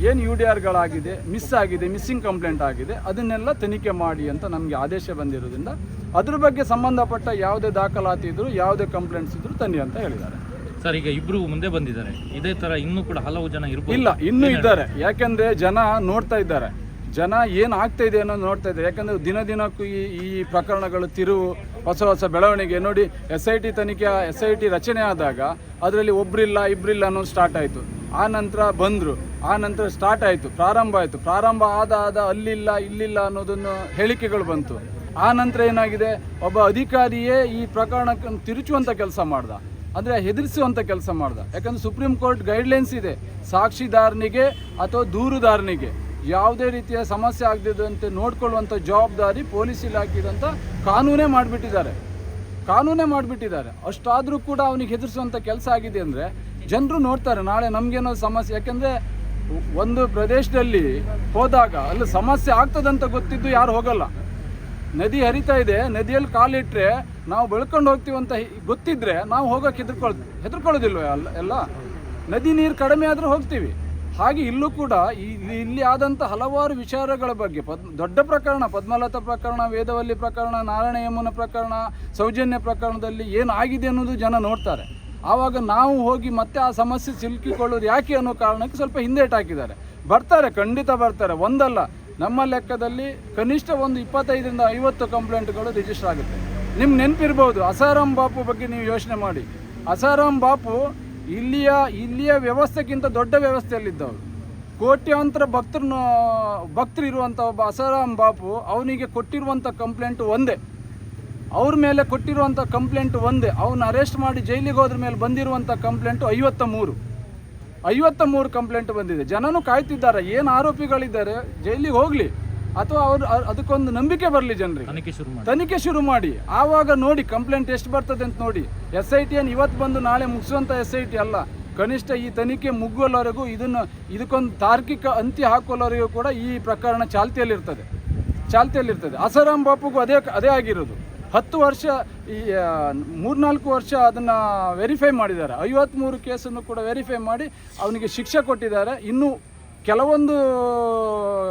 ಏನು UDRಗಳಾಗಿದೆ, ಮಿಸ್ ಆಗಿದೆ, ಮಿಸ್ಸಿಂಗ್ ಕಂಪ್ಲೇಂಟ್ ಆಗಿದೆ, ಅದನ್ನೆಲ್ಲ ತನಿಖೆ ಮಾಡಿ ಅಂತ ನಮಗೆ ಆದೇಶ ಬಂದಿರೋದ್ರಿಂದ ಅದ್ರ ಬಗ್ಗೆ ಸಂಬಂಧಪಟ್ಟ ಯಾವುದೇ ದಾಖಲಾತಿ ಇದ್ದರೂ ಯಾವುದೇ ಕಂಪ್ಲೇಂಟ್ಸ್ ಇದ್ದರೂ ತನ್ನಿ ಅಂತ ಹೇಳಿದ್ದಾರೆ.
ಸರ್, ಈಗ ಇಬ್ಬರು ಮುಂದೆ ಬಂದಿದ್ದಾರೆ, ಇದೇ ಥರ ಇನ್ನೂ ಕೂಡ ಹಲವು ಜನ ಇರ್ಬೋದು?
ಇಲ್ಲ, ಇನ್ನೂ ಇದ್ದಾರೆ. ಯಾಕೆಂದರೆ ಜನ ನೋಡ್ತಾ ಇದ್ದಾರೆ, ಜನ ಏನು ಆಗ್ತಾ ಇದೆ ಅನ್ನೋದು ನೋಡ್ತಾ ಇದ್ದಾರೆ. ಯಾಕಂದರೆ ದಿನಕ್ಕೂ ಈ ಪ್ರಕರಣಗಳು ತಿರುವು, ಹೊಸ ಬೆಳವಣಿಗೆ ನೋಡಿ. SIT ತನಿಖೆ, SIT ರಚನೆ ಆದಾಗ ಅದರಲ್ಲಿ ಒಬ್ಬರಿಲ್ಲ ಇಬ್ಬರಿಲ್ಲ ಅನ್ನೋದು ಸ್ಟಾರ್ಟ್ ಆಯಿತು. ಆ ನಂತರ ಬಂದರು, ಆ ನಂತರ ಸ್ಟಾರ್ಟ್ ಆಯಿತು, ಪ್ರಾರಂಭ ಆಯಿತು. ಪ್ರಾರಂಭ ಆದ ಅಲ್ಲಿಲ್ಲ ಇಲ್ಲಿಲ್ಲ ಅನ್ನೋದನ್ನು ಹೇಳಿಕೆಗಳು ಬಂತು. ಆ ನಂತರ ಏನಾಗಿದೆ, ಒಬ್ಬ ಅಧಿಕಾರಿಯೇ ಈ ಪ್ರಕರಣಕ್ಕೆ ತಿರುಚುವಂಥ ಕೆಲಸ ಮಾಡ್ದ, ಅಂದರೆ ಹೆದರಿಸುವಂಥ ಕೆಲಸ ಮಾಡ್ದ. ಯಾಕಂದರೆ ಸುಪ್ರೀಂ ಕೋರ್ಟ್ ಗೈಡ್ಲೈನ್ಸ್ ಇದೆ, ಸಾಕ್ಷಿದಾರನಿಗೆ ಅಥವಾ ದೂರುದಾರನಿಗೆ ಯಾವುದೇ ರೀತಿಯ ಸಮಸ್ಯೆ ಆಗದಿದ್ದಂತೆ ನೋಡ್ಕೊಳ್ಳುವಂಥ ಜವಾಬ್ದಾರಿ ಪೊಲೀಸ್ ಇಲಾಖೆದಂತ ಕಾನೂನೇ ಮಾಡಿಬಿಟ್ಟಿದ್ದಾರೆ. ಅಷ್ಟಾದರೂ ಕೂಡ ಅವನಿಗೆ ಹೆದರಿಸುವಂಥ ಕೆಲಸ ಆಗಿದೆ ಅಂದರೆ ಜನರು ನೋಡ್ತಾರೆ, ನಾಳೆ ನಮಗೇನೋ ಸಮಸ್ಯೆ. ಯಾಕೆಂದರೆ ಒಂದು ಪ್ರದೇಶದಲ್ಲಿ ಹೋದಾಗ ಅಲ್ಲಿ ಸಮಸ್ಯೆ ಆಗ್ತದಂತ ಗೊತ್ತಿದ್ದು ಯಾರು ಹೋಗಲ್ಲ. ನದಿ ಹರಿತಾ ಇದೆ, ನದಿಯಲ್ಲಿ ಕಾಲಿಟ್ಟರೆ ನಾವು ಬೆಳ್ಕೊಂಡು ಹೋಗ್ತೀವಂತ ಗೊತ್ತಿದ್ರೆ ನಾವು ಹೋಗೋಕೆ ಹೆದರ್ಕೊಳ್ಳೋದಿಲ್ವ? ಎಲ್ಲ ನದಿ ನೀರು ಕಡಿಮೆ ಆದರೂ ಹೋಗ್ತೀವಿ. ಹಾಗೆ ಇಲ್ಲೂ ಕೂಡ ಇಲ್ಲಿ ಆದಂಥ ಹಲವಾರು ವಿಚಾರಗಳ ಬಗ್ಗೆ ದೊಡ್ಡ ಪ್ರಕರಣ, ಪದ್ಮಲತಾ ಪ್ರಕರಣ, ವೇದವಲ್ಲಿ ಪ್ರಕರಣ, ನಾರಾಯಣ ಯಮುನ ಪ್ರಕರಣ, ಸೌಜನ್ಯ ಪ್ರಕರಣದಲ್ಲಿ ಏನಾಗಿದೆ ಅನ್ನೋದು ಜನ ನೋಡ್ತಾರೆ. ಆವಾಗ ನಾವು ಹೋಗಿ ಮತ್ತೆ ಆ ಸಮಸ್ಯೆ ಸಿಲುಕಿಕೊಳ್ಳೋದು ಯಾಕೆ ಅನ್ನೋ ಕಾರಣಕ್ಕೆ ಸ್ವಲ್ಪ ಹಿಂದೇಟು ಹಾಕಿದ್ದಾರೆ. ಬರ್ತಾರೆ, ಖಂಡಿತ ಬರ್ತಾರೆ. ಒಂದಲ್ಲ, ನಮ್ಮ ಲೆಕ್ಕದಲ್ಲಿ ಕನಿಷ್ಠ ಒಂದು 25ರಿಂದ 50 ಕಂಪ್ಲೇಂಟ್ಗಳು ರಿಜಿಸ್ಟರ್ ಆಗುತ್ತೆ. ನಿಮ್ಗೆ ನೆನಪಿರ್ಬೋದು, ಅಸಾರಾಮ್ ಬಾಪು ಬಗ್ಗೆ ನೀವು ಯೋಚನೆ ಮಾಡಿ. ಅಸಾರಾಮ್ ಬಾಪು ಇಲ್ಲಿಯ ವ್ಯವಸ್ಥೆಗಿಂತ ದೊಡ್ಡ ವ್ಯವಸ್ಥೆಯಲ್ಲಿದ್ದವರು. ಕೋಟ್ಯಾಂತರ ಭಕ್ತರು ಇರುವಂಥ ಒಬ್ಬ ಅಸಾರಾಮ್ ಬಾಪು, ಅವನಿಗೆ ಕೊಟ್ಟಿರುವಂಥ ಕಂಪ್ಲೇಂಟು ಒಂದೇ, ಅವ್ರ ಮೇಲೆ ಕೊಟ್ಟಿರುವಂಥ ಕಂಪ್ಲೇಂಟು ಒಂದೇ. ಅವನ್ನ ಅರೆಸ್ಟ್ ಮಾಡಿ ಜೈಲಿಗೆ ಹೋದ್ರ ಮೇಲೆ ಬಂದಿರುವಂಥ ಕಂಪ್ಲೇಂಟು 53 ಕಂಪ್ಲೇಂಟ್ ಬಂದಿದೆ. ಜನನೂ ಕಾಯ್ತಿದ್ದಾರೆ, ಏನು ಆರೋಪಿಗಳಿದ್ದಾರೆ ಜೈಲಿಗೆ ಹೋಗಲಿ, ಅಥವಾ ಅವ್ರು ಅದಕ್ಕೊಂದು ನಂಬಿಕೆ ಬರಲಿ ಜನರಿಗೆ, ತನಿಖೆ ಶುರು ಮಾಡಿ. ಆವಾಗ ನೋಡಿ ಕಂಪ್ಲೇಂಟ್ ಎಷ್ಟು ಬರ್ತದೆ ಅಂತ ನೋಡಿ. SIT ಏನು ಇವತ್ತು ಬಂದು ನಾಳೆ ಮುಗಿಸುವಂಥ SIT ಅಲ್ಲ. ಕನಿಷ್ಠ ಈ ತನಿಖೆ ಮುಗುವವರೆಗೂ ಇದಕ್ಕೊಂದು ತಾರ್ಕಿಕ ಅಂತ್ಯ ಹಾಕುವವರೆಗೂ ಕೂಡ ಈ ಪ್ರಕರಣ ಚಾಲ್ತಿಯಲ್ಲಿರ್ತದೆ. ಅಸಾರಾಮ್ ಬಾಪುಗೂ ಅದೇ ಆಗಿರೋದು. 10 ವರ್ಷ, 3-4 ವರ್ಷ ಅದನ್ನು ವೆರಿಫೈ ಮಾಡಿದ್ದಾರೆ. 53 ಕೇಸನ್ನು ಕೂಡ ವೆರಿಫೈ ಮಾಡಿ ಅವನಿಗೆ ಶಿಕ್ಷೆ ಕೊಟ್ಟಿದ್ದಾರೆ. ಇನ್ನೂ ಕೆಲವೊಂದು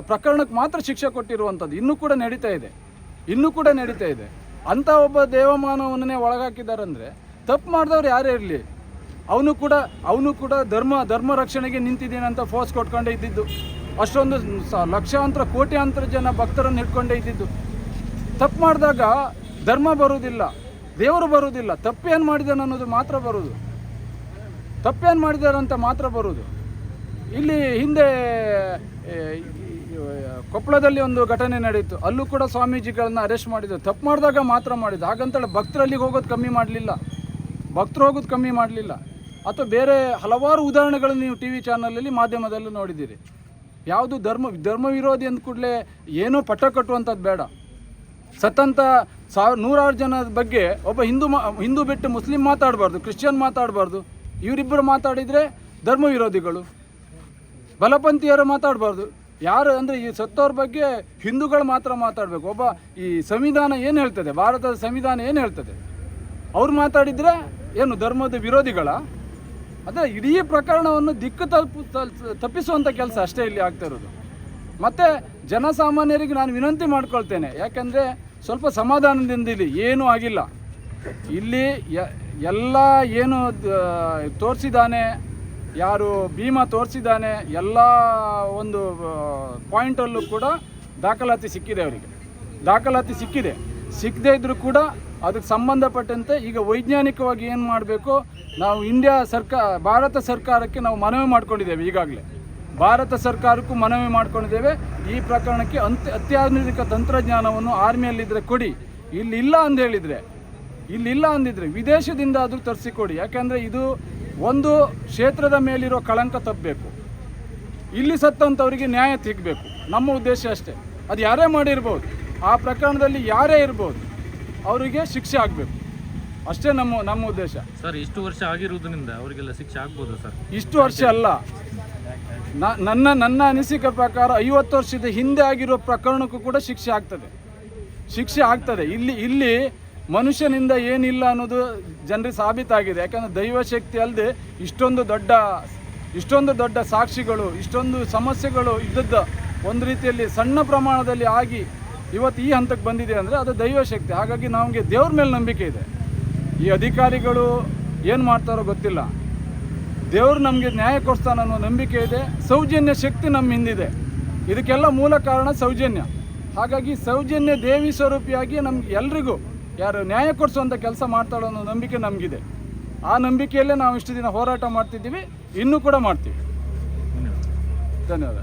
ಪ್ರಕರಣಕ್ಕೆ ಮಾತ್ರ ಶಿಕ್ಷೆ ಕೊಟ್ಟಿರುವಂಥದ್ದು ಇನ್ನೂ ಕೂಡ ನಡೀತಾ ಇದೆ. ಅಂಥ ಒಬ್ಬ ದೇವಮಾನವನ್ನೇ ಒಳಗಾಕಿದ್ದಾರೆ ಅಂದರೆ ತಪ್ಪು ಮಾಡಿದವ್ರು ಯಾರೇ ಇರಲಿ, ಅವನು ಕೂಡ ಧರ್ಮ ರಕ್ಷಣೆಗೆ ನಿಂತಿದ್ದೀನಿ ಅಂತ ಫೋರ್ಸ್ ಕೊಟ್ಕೊಂಡೇ ಇದ್ದಿದ್ದು. ಅಷ್ಟೊಂದು ಲಕ್ಷಾಂತರ ಕೋಟ್ಯಾಂತರ ಜನ ಭಕ್ತರನ್ನು ಹಿಡ್ಕೊಂಡೇ ಇದ್ದಿದ್ದು. ತಪ್ಪು ಮಾಡಿದಾಗ ಧರ್ಮ ಬರುವುದಿಲ್ಲ, ದೇವರು ಬರುವುದಿಲ್ಲ. ತಪ್ಪೇನು ಮಾಡಿದಾನೆ ಅನ್ನೋದು ಮಾತ್ರ ಬರುವುದು, ತಪ್ಪೇನು ಮಾಡಿದ್ದಾರೆ ಅಂತ ಮಾತ್ರ ಬರುವುದು. ಇಲ್ಲಿ ಹಿಂದೆ ಕೊಪ್ಪಳದಲ್ಲಿ ಒಂದು ಘಟನೆ ನಡೆಯಿತು, ಅಲ್ಲೂ ಕೂಡ ಸ್ವಾಮೀಜಿಗಳನ್ನ ಅರೆಸ್ಟ್ ಮಾಡಿದ್ರು. ತಪ್ಪು ಮಾಡಿದಾಗ ಮಾತ್ರ ಮಾಡಿದ್ದು. ಹಾಗಂತೇಳಿ ಭಕ್ತರಲ್ಲಿಗೆ ಹೋಗೋದು ಕಮ್ಮಿ ಮಾಡಲಿಲ್ಲ. ಅಥವಾ ಬೇರೆ ಹಲವಾರು ಉದಾಹರಣೆಗಳನ್ನು ನೀವು TV ಚಾನಲಲ್ಲಿ ಮಾಧ್ಯಮದಲ್ಲೂ ನೋಡಿದ್ದೀರಿ. ಯಾವುದು ಧರ್ಮ ವಿರೋಧಿ ಅಂದ ಕೂಡಲೇ ಏನೋ ಪಟ್ಟ ಕಟ್ಟುವಂಥದ್ದು ಬೇಡ. ಸತ್ತಂಥ ನೂರಾರು ಜನದ ಬಗ್ಗೆ ಒಬ್ಬ ಹಿಂದೂ ಬಿಟ್ಟು ಮುಸ್ಲಿಂ ಮಾತಾಡಬಾರ್ದು, ಕ್ರಿಶ್ಚಿಯನ್ ಮಾತಾಡಬಾರ್ದು. ಇವರಿಬ್ಬರು ಮಾತಾಡಿದರೆ ಧರ್ಮ ವಿರೋಧಿಗಳು. ಬಲಪಂಥೀಯರು ಮಾತಾಡಬಾರ್ದು. ಯಾರು ಅಂದರೆ ಈ ಸತ್ತವ್ರ ಬಗ್ಗೆ ಹಿಂದೂಗಳು ಮಾತ್ರ ಮಾತಾಡಬೇಕು. ಒಬ್ಬ ಈ ಸಂವಿಧಾನ ಏನು ಹೇಳ್ತದೆ, ಭಾರತದ ಸಂವಿಧಾನ ಏನು ಹೇಳ್ತದೆ, ಅವ್ರು ಮಾತಾಡಿದರೆ ಏನು ಧರ್ಮದ ವಿರೋಧಿಗಳ? ಅದೇ ಇಡೀ ಪ್ರಕರಣವನ್ನು ತಪ್ಪಿಸುವಂಥ ಕೆಲಸ ಅಷ್ಟೇ ಇಲ್ಲಿ ಆಗ್ತಾ ಇರೋದು. ಮತ್ತು ಜನಸಾಮಾನ್ಯರಿಗೆ ನಾನು ವಿನಂತಿ ಮಾಡ್ಕೊಳ್ತೇನೆ, ಯಾಕಂದರೆ ಸ್ವಲ್ಪ ಸಮಾಧಾನದಿಂದ ಇಲ್ಲಿ ಏನೂ ಆಗಿಲ್ಲ. ಇಲ್ಲಿ ಎಲ್ಲ ಏನು ತೋರಿಸಿದ್ದಾನೆ, ಯಾರು ಭೀಮಾ ತೋರಿಸಿದ್ದಾನೆ, ಎಲ್ಲ ಒಂದು ಪಾಯಿಂಟಲ್ಲೂ ಕೂಡ ದಾಖಲಾತಿ ಸಿಕ್ಕಿದೆ. ಅವರಿಗೆ ದಾಖಲಾತಿ ಸಿಕ್ಕದೇ ಇದ್ದರೂ ಕೂಡ ಅದಕ್ಕೆ ಸಂಬಂಧಪಟ್ಟಂತೆ ಈಗ ವೈಜ್ಞಾನಿಕವಾಗಿ ಏನು ಮಾಡಬೇಕು, ನಾವು ಭಾರತ ಸರ್ಕಾರಕ್ಕೆ ನಾವು ಮನವಿ ಮಾಡ್ಕೊಂಡಿದ್ದೇವೆ. ಈಗಾಗಲೇ ಭಾರತ ಸರ್ಕಾರಕ್ಕೂ ಮನವಿ ಮಾಡ್ಕೊಂಡಿದ್ದೇವೆ, ಈ ಪ್ರಕರಣಕ್ಕೆ ಅತ್ಯಾಧುನಿಕ ತಂತ್ರಜ್ಞಾನವನ್ನು ಆರ್ಮಿಯಲ್ಲಿದ್ದರೆ ಕೊಡಿ. ಇಲ್ಲಿಲ್ಲ ಅಂದಿದ್ರೆ ವಿದೇಶದಿಂದ ಆದರೂ ತರಿಸಿಕೊಡಿ. ಯಾಕೆಂದರೆ ಇದು ಒಂದು ಕ್ಷೇತ್ರದ ಮೇಲಿರೋ ಕಳಂಕ ತಪ್ಪಬೇಕು, ಇಲ್ಲಿ ಸತ್ತಂಥವರಿಗೆ ನ್ಯಾಯ ಸಿಗಬೇಕು. ನಮ್ಮ ಉದ್ದೇಶ ಅಷ್ಟೇ. ಅದು ಯಾರೇ ಮಾಡಿರ್ಬೋದು, ಆ ಪ್ರಕರಣದಲ್ಲಿ ಯಾರೇ ಇರ್ಬೋದು, ಅವರಿಗೆ ಶಿಕ್ಷೆ ಆಗಬೇಕು ಅಷ್ಟೇ ನಮ್ಮ ಉದ್ದೇಶ.
ಸರ್, ಇಷ್ಟು ವರ್ಷ ಆಗಿರುವುದರಿಂದ ಅವರಿಗೆಲ್ಲ ಶಿಕ್ಷೆ ಆಗ್ಬೋದು ಸರ್?
ಇಷ್ಟು ವರ್ಷ ಅಲ್ಲ, ನನ್ನ ಅನಿಸಿಕೆ ಪ್ರಕಾರ 50 ವರ್ಷದ ಹಿಂದೆ ಆಗಿರೋ ಪ್ರಕರಣಕ್ಕೂ ಕೂಡ ಶಿಕ್ಷೆ ಆಗ್ತದೆ. ಇಲ್ಲಿ ಮನುಷ್ಯನಿಂದ ಏನಿಲ್ಲ ಅನ್ನೋದು ಜನರಿಗೆ ಸಾಬೀತಾಗಿದೆ. ಯಾಕಂದರೆ ದೈವಶಕ್ತಿ ಅಲ್ಲದೆ ಇಷ್ಟೊಂದು ದೊಡ್ಡ ಸಾಕ್ಷಿಗಳು, ಇಷ್ಟೊಂದು ಸಮಸ್ಯೆಗಳು ಇದ್ದದ್ದು ಒಂದು ರೀತಿಯಲ್ಲಿ ಸಣ್ಣ ಪ್ರಮಾಣದಲ್ಲಿ ಆಗಿ ಇವತ್ತು ಈ ಹಂತಕ್ಕೆ ಬಂದಿದೆ ಅಂದರೆ ಅದು ದೈವಶಕ್ತಿ. ಹಾಗಾಗಿ ನಮಗೆ ದೇವ್ರ ಮೇಲೆ ನಂಬಿಕೆ ಇದೆ. ಈ ಅಧಿಕಾರಿಗಳು ಏನು ಮಾಡ್ತಾರೋ ಗೊತ್ತಿಲ್ಲ, ದೇವರು ನಮಗೆ ನ್ಯಾಯ ಕೊಡಿಸ್ತಾನೆ ಅನ್ನೋ ನಂಬಿಕೆ ಇದೆ. ಸೌಜನ್ಯ ಶಕ್ತಿ ನಮ್ಮ ಹಿಂದಿದೆ. ಇದಕ್ಕೆಲ್ಲ ಮೂಲ ಕಾರಣ ಸೌಜನ್ಯ. ಹಾಗಾಗಿ ಸೌಜನ್ಯ ದೇವಿ ಸ್ವರೂಪಿಯಾಗಿ ನಮ್ಗೆ ಎಲ್ರಿಗೂ ಯಾರು ನ್ಯಾಯ ಕೊಡಿಸುವಂಥ ಕೆಲಸ ಮಾಡ್ತಾಳೋ ಅನ್ನೋ ನಂಬಿಕೆ ನಮಗಿದೆ. ಆ ನಂಬಿಕೆಯಲ್ಲೇ ನಾವು ಇಷ್ಟು ದಿನ ಹೋರಾಟ ಮಾಡ್ತಿದ್ದೀವಿ, ಇನ್ನೂ ಕೂಡ ಮಾಡ್ತೀವಿ. ಧನ್ಯವಾದ.